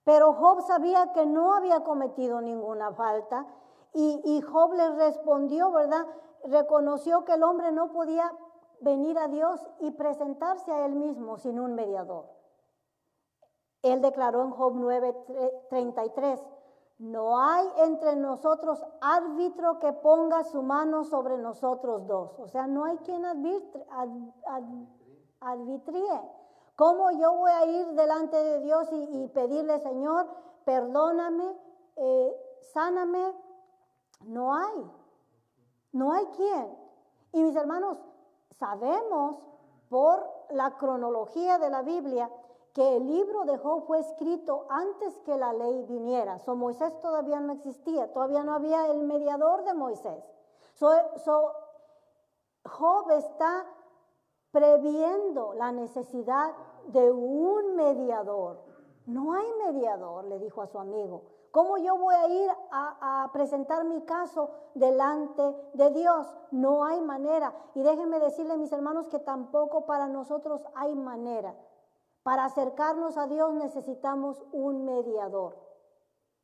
pero Job sabía que no había cometido ninguna falta y Job les respondió, ¿verdad? Reconoció que el hombre no podía venir a Dios y presentarse a él mismo sin un mediador. Él declaró en Job 9:33, no hay entre nosotros árbitro que ponga su mano sobre nosotros dos. O sea, no hay quien arbitríe. ¿Cómo yo voy a ir delante de Dios y pedirle, Señor, perdóname, sáname? No hay quien. Y mis hermanos, sabemos por la cronología de la Biblia que el libro de Job fue escrito antes que la ley viniera. Moisés todavía no existía, todavía no había el mediador de Moisés. Job está previendo la necesidad de un mediador. No hay mediador, le dijo a su amigo. ¿Cómo yo voy a ir a presentar mi caso delante de Dios? No hay manera. Y déjenme decirle, mis hermanos, que tampoco para nosotros hay manera. Para acercarnos a Dios necesitamos un mediador.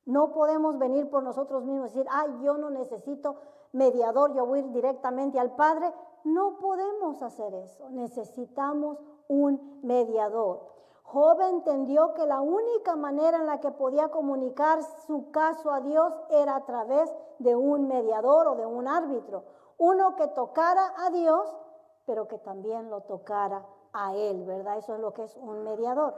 No podemos venir por nosotros mismos y decir, yo no necesito mediador, yo voy a ir directamente al Padre. No podemos hacer eso, necesitamos un mediador. Job entendió que la única manera en la que podía comunicar su caso a Dios era a través de un mediador o de un árbitro. Uno que tocara a Dios, pero que también lo tocara a él, ¿verdad? Eso es lo que es un mediador.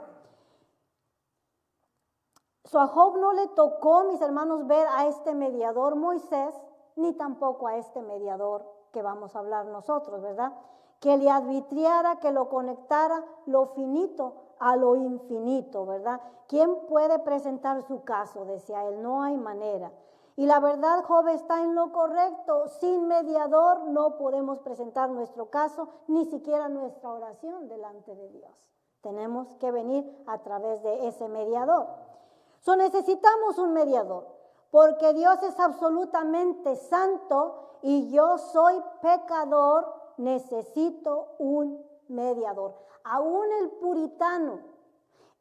A Job no le tocó, mis hermanos, ver a este mediador Moisés, ni tampoco a este mediador que vamos a hablar nosotros, ¿verdad? Que le arbitrara, que lo conectara lo finito a lo infinito, ¿verdad? ¿Quién puede presentar su caso? Decía él, no hay manera. Y la verdad, Job está en lo correcto. Sin mediador no podemos presentar nuestro caso, ni siquiera nuestra oración delante de Dios. Tenemos que venir a través de ese mediador. Necesitamos un mediador, porque Dios es absolutamente santo y yo soy pecador, necesito un mediador. Aún el puritano,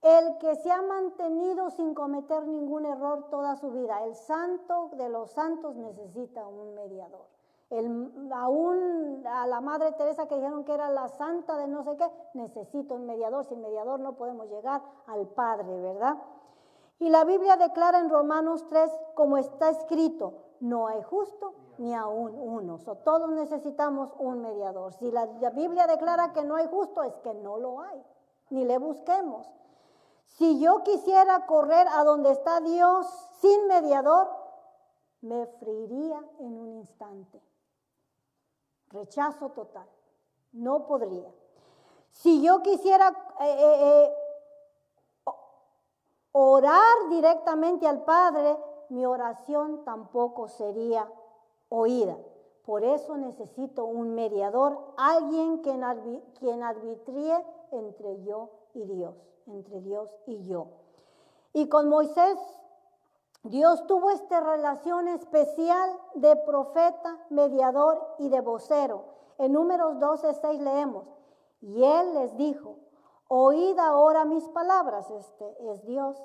el que se ha mantenido sin cometer ningún error toda su vida, el santo de los santos necesita un mediador. Aún a la Madre Teresa que dijeron que era la santa de no sé qué, necesita un mediador. Sin mediador no podemos llegar al Padre, ¿verdad? Y la Biblia declara en Romanos 3, como está escrito, no hay justo ni aún uno. Todos necesitamos un mediador. Si la Biblia declara que no hay justo, es que no lo hay, ni le busquemos. Si yo quisiera correr a donde está Dios sin mediador, me freiría en un instante. Rechazo total. No podría. Si yo quisiera orar directamente al Padre, mi oración tampoco sería oída. Por eso necesito un mediador, alguien quien arbitríe entre yo y Dios, entre Dios y yo. Y con Moisés, Dios tuvo esta relación especial de profeta, mediador y de vocero. En Números 12:6 leemos, y él les dijo, oíd ahora mis palabras, este es Dios.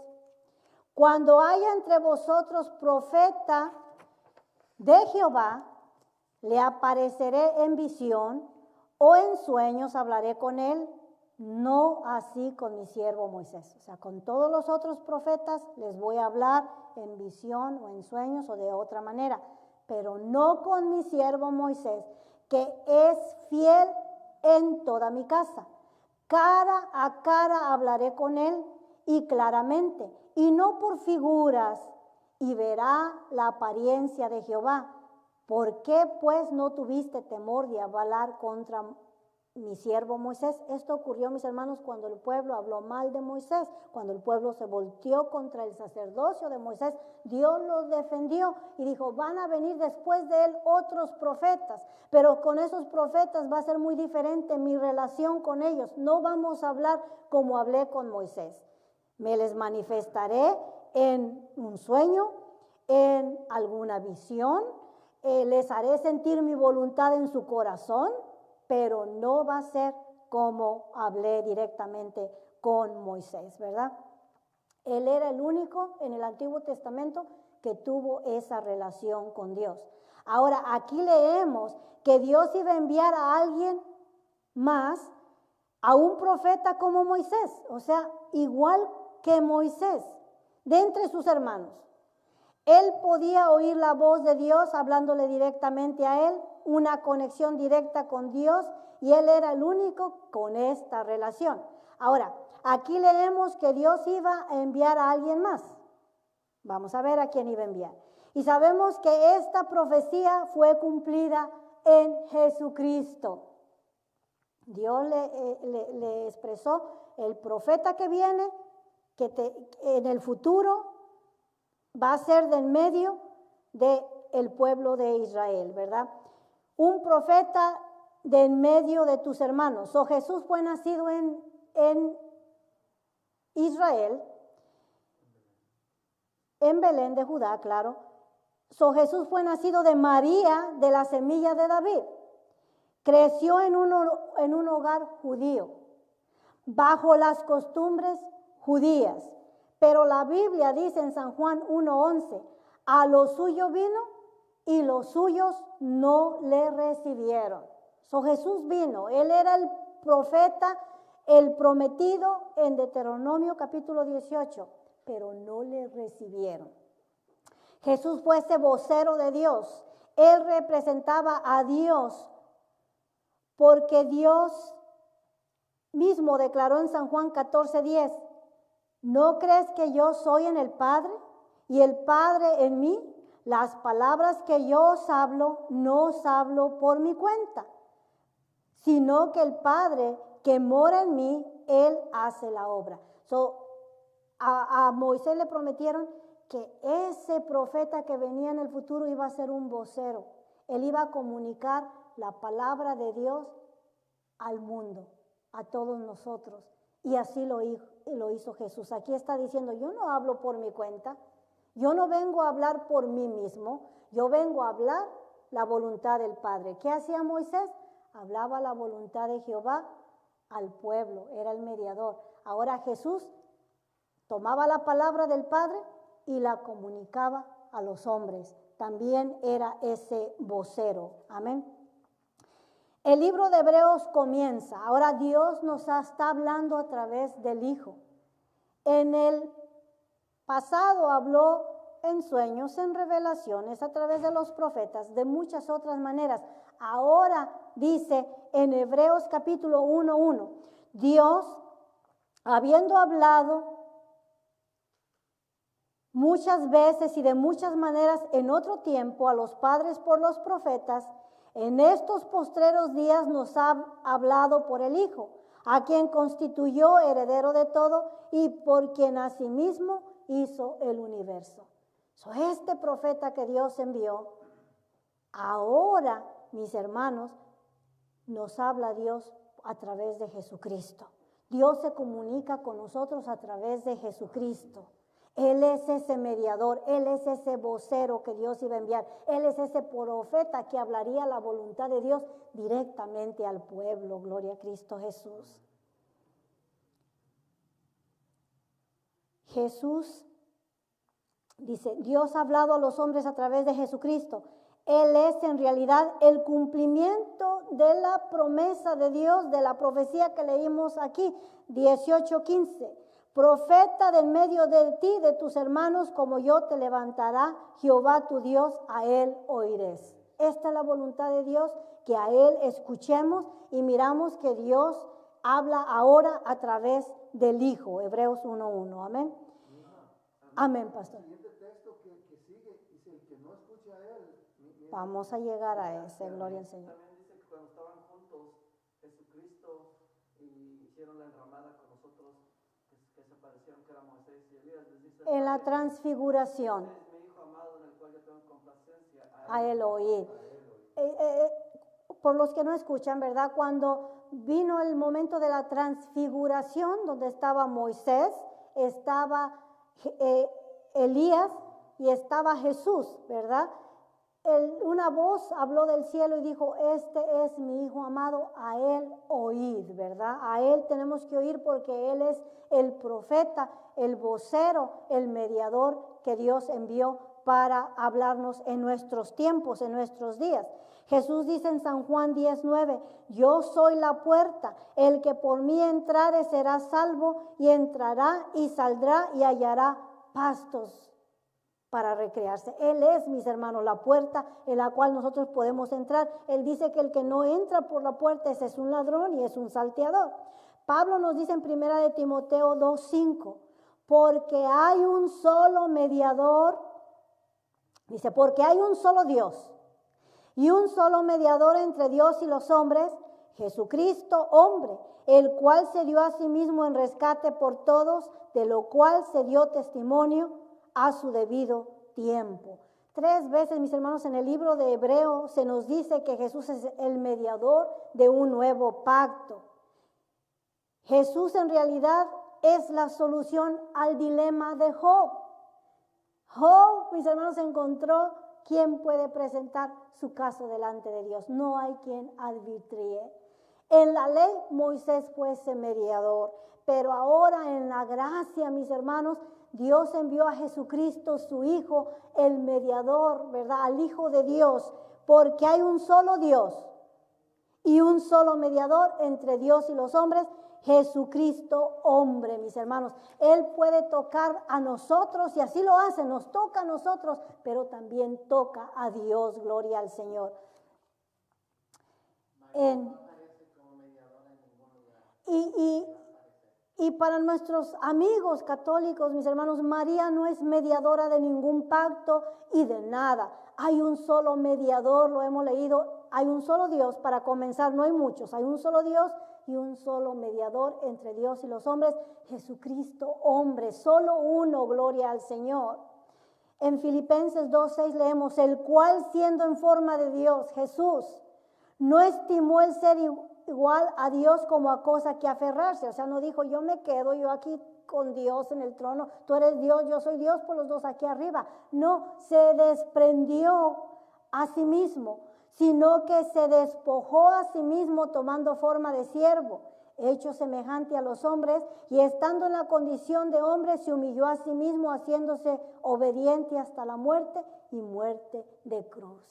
Cuando haya entre vosotros profeta de Jehová, le apareceré en visión o en sueños hablaré con él, no así con mi siervo Moisés. O sea, con todos los otros profetas les voy a hablar en visión o en sueños o de otra manera, pero no con mi siervo Moisés, que es fiel en toda mi casa. Cara a cara hablaré con él y claramente, y no por figuras, y verá la apariencia de Jehová. ¿Por qué pues no tuviste temor de hablar contra mi siervo Moisés? Esto ocurrió, mis hermanos, cuando el pueblo habló mal de Moisés, cuando el pueblo se volteó contra el sacerdocio de Moisés. Dios los defendió y dijo, van a venir después de él otros profetas, pero con esos profetas va a ser muy diferente mi relación con ellos. No vamos a hablar como hablé con Moisés. Me les manifestaré en un sueño, en alguna visión, les haré sentir mi voluntad en su corazón, pero no va a ser como hablé directamente con Moisés, ¿verdad? Él era el único en el Antiguo Testamento que tuvo esa relación con Dios. Ahora, aquí leemos que Dios iba a enviar a alguien más, a un profeta como Moisés, o sea, igual que Moisés, de entre sus hermanos. Él podía oír la voz de Dios hablándole directamente a él, una conexión directa con Dios, y él era el único con esta relación. Ahora, aquí leemos que Dios iba a enviar a alguien más. Vamos a ver a quién iba a enviar. Y sabemos que esta profecía fue cumplida en Jesucristo. Dios le expresó, el profeta que viene, en el futuro va a ser del medio del pueblo de Israel, ¿verdad? Un profeta de en medio de tus hermanos. Jesús fue nacido en Israel, en Belén de Judá, claro. Jesús fue nacido de María, de la semilla de David. Creció en un hogar judío. bajo las costumbres judías. Pero la Biblia dice en San Juan 1:11, a lo suyo vino y los suyos no le recibieron. So Jesús vino, Él era el profeta, el prometido en Deuteronomio capítulo 18, pero no le recibieron. Jesús fue ese vocero de Dios. Él representaba a Dios porque Dios mismo declaró en San Juan 14:10, ¿no crees que yo soy en el Padre y el Padre en mí? Las palabras que yo os hablo, no os hablo por mi cuenta, sino que el Padre que mora en mí, Él hace la obra. A Moisés le prometieron que ese profeta que venía en el futuro iba a ser un vocero. Él iba a comunicar la palabra de Dios al mundo, a todos nosotros. Y así lo hizo Jesús. Aquí está diciendo, yo no hablo por mi cuenta, yo no vengo a hablar por mí mismo, yo vengo a hablar la voluntad del Padre. ¿Qué hacía Moisés? Hablaba la voluntad de Jehová al pueblo, era el mediador. Ahora Jesús tomaba la palabra del Padre y la comunicaba a los hombres. También era ese vocero. Amén. El libro de Hebreos comienza. Ahora Dios nos está hablando a través del Hijo. En el pasado habló en sueños, en revelaciones, a través de los profetas, de muchas otras maneras. Ahora dice en Hebreos capítulo 1:1, Dios, habiendo hablado muchas veces y de muchas maneras en otro tiempo a los padres por los profetas, en estos postreros días nos ha hablado por el Hijo, a quien constituyó heredero de todo y por quien asimismo hizo el universo. Este profeta que Dios envió, ahora, mis hermanos, nos habla Dios a través de Jesucristo. Dios se comunica con nosotros a través de Jesucristo. Él es ese mediador, Él es ese vocero que Dios iba a enviar. Él es ese profeta que hablaría la voluntad de Dios directamente al pueblo. Gloria a Cristo Jesús. Jesús dice, Dios ha hablado a los hombres a través de Jesucristo. Él es en realidad el cumplimiento de la promesa de Dios, de la profecía que leímos aquí, 18:15. Profeta de en medio de ti, de tus hermanos, como yo te levantará Jehová tu Dios, a él oirás. Esta es la voluntad de Dios, que a él escuchemos y miramos que Dios habla ahora a través del Hijo. Hebreos 1:1. Amén. Amén, pastor. Vamos a llegar a ese, gloria al Señor. También dice que cuando estaban juntos, Jesucristo y hicieron la enramada con nosotros, que se parecieron que era Moisés y Elías, les dice, En la transfiguración, es mi Hijo amado en el cual yo tengo complacencia, a él oír. Por los que no escuchan, ¿verdad? Cuando vino el momento de la transfiguración, donde estaba Moisés, estaba Elías y estaba Jesús, ¿verdad? Una voz habló del cielo y dijo, este es mi Hijo amado, a él oíd, ¿verdad? A él tenemos que oír porque él es el profeta, el vocero, el mediador que Dios envió para hablarnos en nuestros tiempos, en nuestros días. Jesús dice en San Juan 10:9, yo soy la puerta, el que por mí entrare será salvo y entrará y saldrá y hallará pastos para recrearse. Él es, mis hermanos, la puerta en la cual nosotros podemos entrar. Él dice que el que no entra por la puerta ese es un ladrón y es un salteador. Pablo nos dice en 1 de Timoteo 2:5, porque hay un solo mediador, dice, porque hay un solo Dios y un solo mediador entre Dios y los hombres, Jesucristo, hombre, el cual se dio a sí mismo en rescate por todos, de lo cual se dio testimonio a su debido tiempo. 3 veces, mis hermanos, en el libro de Hebreos se nos dice que Jesús es el mediador de un nuevo pacto. Jesús en realidad es la solución al dilema de Job. Job, mis hermanos, encontró quién puede presentar su caso delante de Dios. No hay quien arbitrie. En la ley Moisés fue ese mediador, pero ahora en la gracia, mis hermanos, Dios envió a Jesucristo, su Hijo, el mediador, ¿verdad? Al Hijo de Dios, porque hay un solo Dios y un solo mediador entre Dios y los hombres, Jesucristo hombre, mis hermanos. Él puede tocar a nosotros y así lo hace, nos toca a nosotros, pero también toca a Dios, gloria al Señor. Y para nuestros amigos católicos, mis hermanos, María no es mediadora de ningún pacto y de nada. Hay un solo mediador, lo hemos leído, hay un solo Dios, para comenzar, no hay muchos, hay un solo Dios y un solo mediador entre Dios y los hombres, Jesucristo hombre, solo uno, gloria al Señor. En Filipenses 2:6 leemos, el cual siendo en forma de Dios, Jesús, no estimó el ser igual a Dios como a cosa que aferrarse. O sea, no dijo, yo me quedo, yo aquí con Dios en el trono, tú eres Dios, yo soy Dios, por los dos aquí arriba. No, se desprendió a sí mismo, sino que se despojó a sí mismo tomando forma de siervo, hecho semejante a los hombres, y estando en la condición de hombre, se humilló a sí mismo, haciéndose obediente hasta la muerte y muerte de cruz.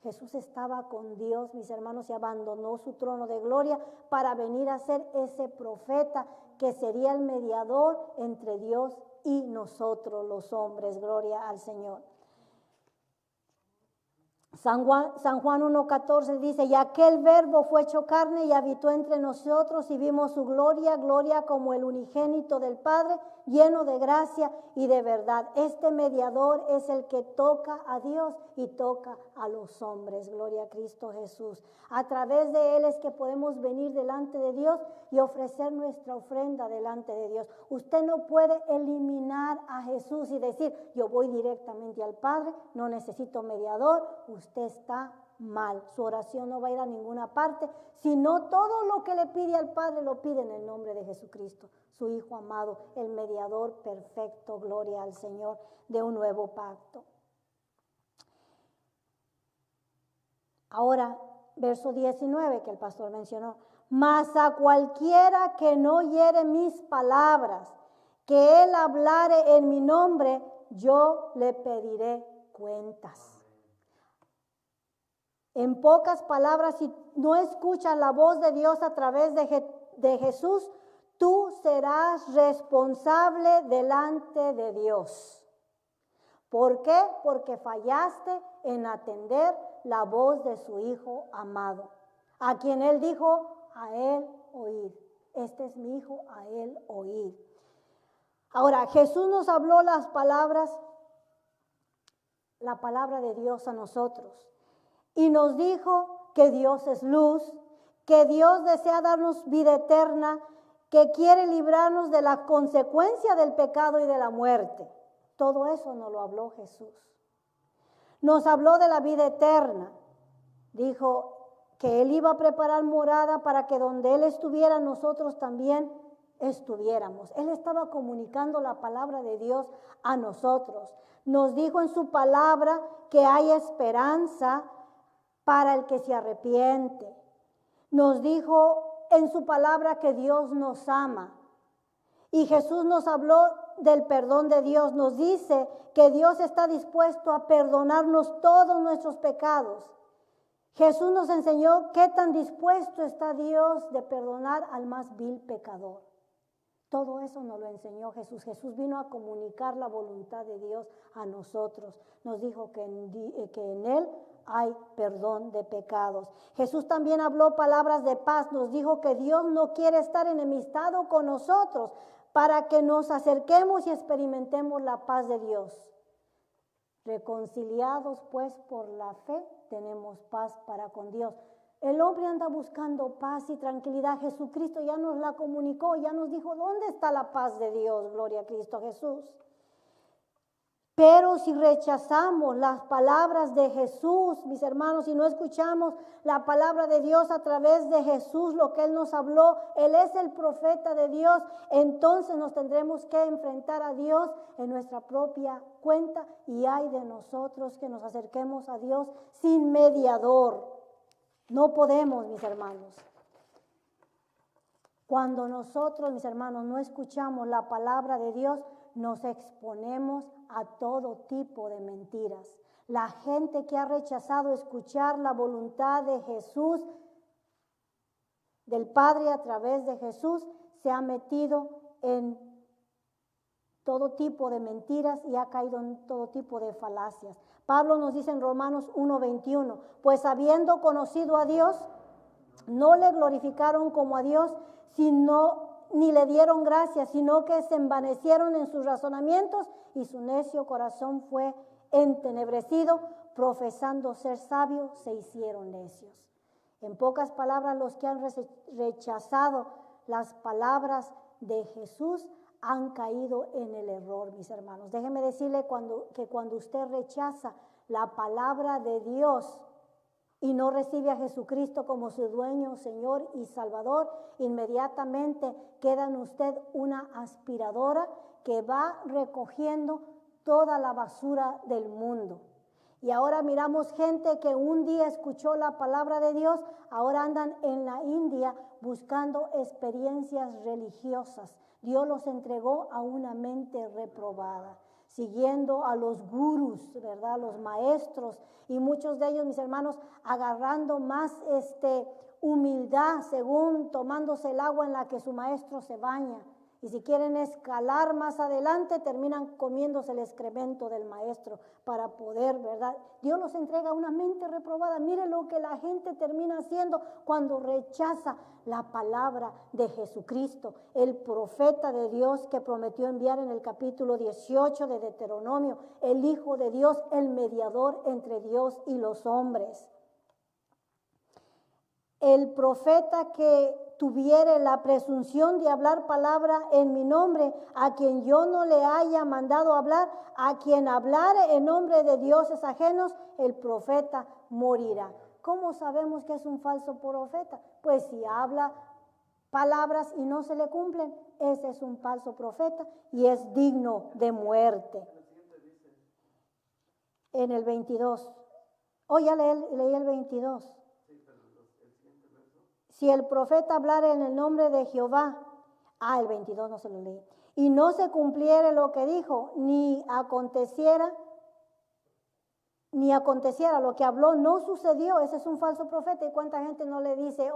Jesús estaba con Dios, mis hermanos, y abandonó su trono de gloria para venir a ser ese profeta que sería el mediador entre Dios y nosotros los hombres. Gloria al Señor. San Juan 1:14 dice, y aquel verbo fue hecho carne y habitó entre nosotros y vimos su gloria, gloria como el unigénito del Padre, lleno de gracia y de verdad. Este mediador es el que toca a Dios y toca a los hombres. Gloria a Cristo Jesús. A través de Él es que podemos venir delante de Dios y ofrecer nuestra ofrenda delante de Dios. Usted no puede eliminar a Jesús y decir, yo voy directamente al Padre, no necesito mediador. Usted está mal. Su oración no va a ir a ninguna parte, sino todo lo que le pide al Padre lo pide en el nombre de Jesucristo, su Hijo amado, el mediador perfecto, gloria al Señor, de un nuevo pacto. Ahora, verso 19 que el pastor mencionó, mas a cualquiera que no oyere mis palabras, que él hablare en mi nombre, yo le pediré cuentas. En pocas palabras, si no escuchas la voz de Dios a través de Jesús, tú serás responsable delante de Dios. ¿Por qué? Porque fallaste en atender la voz de su Hijo amado, a quien Él dijo, a Él oír. Este es mi Hijo, a Él oír. Ahora, Jesús nos habló las palabras, la palabra de Dios a nosotros. Y nos dijo que Dios es luz, que Dios desea darnos vida eterna, que quiere librarnos de la consecuencia del pecado y de la muerte. Todo eso nos lo habló Jesús. Nos habló de la vida eterna. Dijo que Él iba a preparar morada para que donde Él estuviera, nosotros también estuviéramos. Él estaba comunicando la palabra de Dios a nosotros. Nos dijo en su palabra que hay esperanza para el que se arrepiente. Nos dijo en su palabra que Dios nos ama. Y Jesús nos habló del perdón de Dios. Nos dice que Dios está dispuesto a perdonarnos todos nuestros pecados. Jesús nos enseñó qué tan dispuesto está Dios de perdonar al más vil pecador. Todo eso nos lo enseñó Jesús. Jesús vino a comunicar la voluntad de Dios a nosotros. Nos dijo que en Él hay perdón de pecados. Jesús también habló palabras de paz. Nos dijo que Dios no quiere estar enemistado con nosotros para que nos acerquemos y experimentemos la paz de Dios. Reconciliados pues por la fe, tenemos paz para con Dios. El hombre anda buscando paz y tranquilidad. Jesucristo ya nos la comunicó, ya nos dijo dónde está la paz de Dios, gloria a Cristo Jesús. Pero si rechazamos las palabras de Jesús, mis hermanos, si no escuchamos la palabra de Dios a través de Jesús, lo que Él nos habló, Él es el profeta de Dios, entonces nos tendremos que enfrentar a Dios en nuestra propia cuenta y hay de nosotros que nos acerquemos a Dios sin mediador. No podemos, mis hermanos. Cuando nosotros, mis hermanos, no escuchamos la palabra de Dios, nos exponemos a todo tipo de mentiras. La gente que ha rechazado escuchar la voluntad de Jesús, del Padre a través de Jesús, se ha metido en todo tipo de mentiras y ha caído en todo tipo de falacias. Pablo nos dice en Romanos 1:21, pues habiendo conocido a Dios, no le glorificaron como a Dios, ni le dieron gracias, sino que se envanecieron en sus razonamientos y su necio corazón fue entenebrecido, profesando ser sabios, se hicieron necios. En pocas palabras, los que han rechazado las palabras de Jesús han caído en el error, mis hermanos. Déjeme decirle que cuando usted rechaza la palabra de Dios y no recibe a Jesucristo como su dueño, Señor y Salvador, inmediatamente queda en usted una aspiradora que va recogiendo toda la basura del mundo. Y ahora miramos gente que un día escuchó la palabra de Dios, ahora andan en la India buscando experiencias religiosas. Dios los entregó a una mente reprobada, siguiendo a los gurús, ¿verdad? Los maestros, y muchos de ellos, mis hermanos, agarrando más humildad, según tomándose el agua en la que su maestro se baña. Y si quieren escalar más adelante, terminan comiéndose el excremento del maestro para poder, ¿verdad? Dios los entrega a una mente reprobada. Mire lo que la gente termina haciendo cuando rechaza la palabra de Jesucristo, el profeta de Dios que prometió enviar en el capítulo 18 de Deuteronomio, el Hijo de Dios, el mediador entre Dios y los hombres. El profeta que tuviere la presunción de hablar palabra en mi nombre, a quien yo no le haya mandado hablar, a quien hablare en nombre de dioses ajenos, el profeta morirá. ¿Cómo sabemos que es un falso profeta? Pues si habla palabras y no se le cumplen, ese es un falso profeta y es digno de muerte. En el 22. Ya leí el 22. Si el profeta hablara en el nombre de Jehová, el 22 no se lo leí, y no se cumpliere lo que dijo, ni aconteciera lo que habló, no sucedió, ese es un falso profeta. ¿Y cuánta gente no le dice,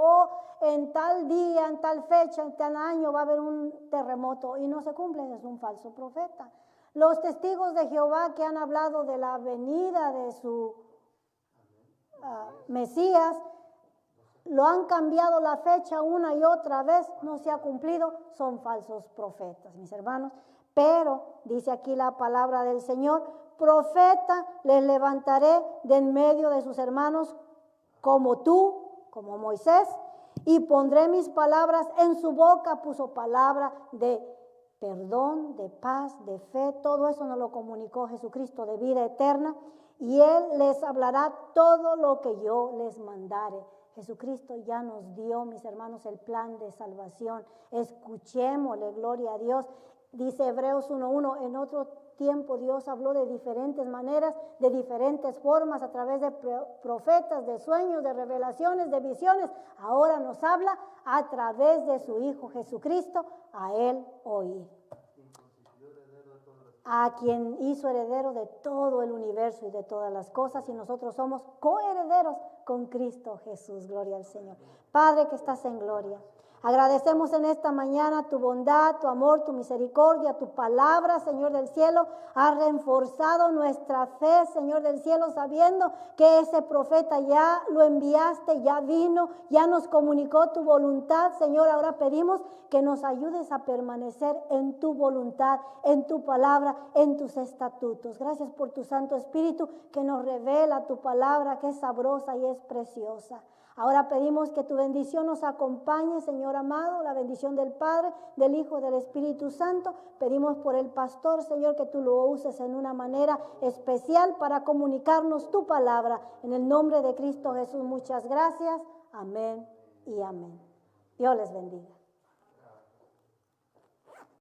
en tal día, en tal fecha, en tal año va a haber un terremoto, y no se cumple? Ese es un falso profeta. Los testigos de Jehová que han hablado de la venida de su Mesías, lo han cambiado la fecha una y otra vez, no se ha cumplido, son falsos profetas, mis hermanos. Pero, dice aquí la palabra del Señor, profeta les levantaré de en medio de sus hermanos como tú, como Moisés, y pondré mis palabras en su boca. Puso palabra de perdón, de paz, de fe, todo eso nos lo comunicó Jesucristo, de vida eterna, y Él les hablará todo lo que yo les mandare. Jesucristo ya nos dio, mis hermanos, el plan de salvación. Escuchémosle, gloria a Dios. Dice Hebreos 1:1, en otro tiempo Dios habló de diferentes maneras, de diferentes formas, a través de profetas, de sueños, de revelaciones, de visiones. Ahora nos habla a través de su Hijo Jesucristo, a Él oír. A quien hizo heredero de todo el universo y de todas las cosas, y nosotros somos coherederos con Cristo Jesús. Gloria al Señor. Padre que estás en gloria, agradecemos en esta mañana tu bondad, tu amor, tu misericordia, tu palabra, Señor del cielo. Ha reforzado nuestra fe, Señor del cielo, sabiendo que ese profeta ya lo enviaste, ya vino, ya nos comunicó tu voluntad. Señor, ahora pedimos que nos ayudes a permanecer en tu voluntad, en tu palabra, en tus estatutos. Gracias por tu Santo Espíritu que nos revela tu palabra, que es sabrosa y es preciosa. Ahora pedimos que tu bendición nos acompañe, Señor amado, la bendición del Padre, del Hijo, del Espíritu Santo. Pedimos por el pastor, Señor, que tú lo uses en una manera especial para comunicarnos tu palabra. En el nombre de Cristo Jesús, muchas gracias. Amén y amén. Dios les bendiga.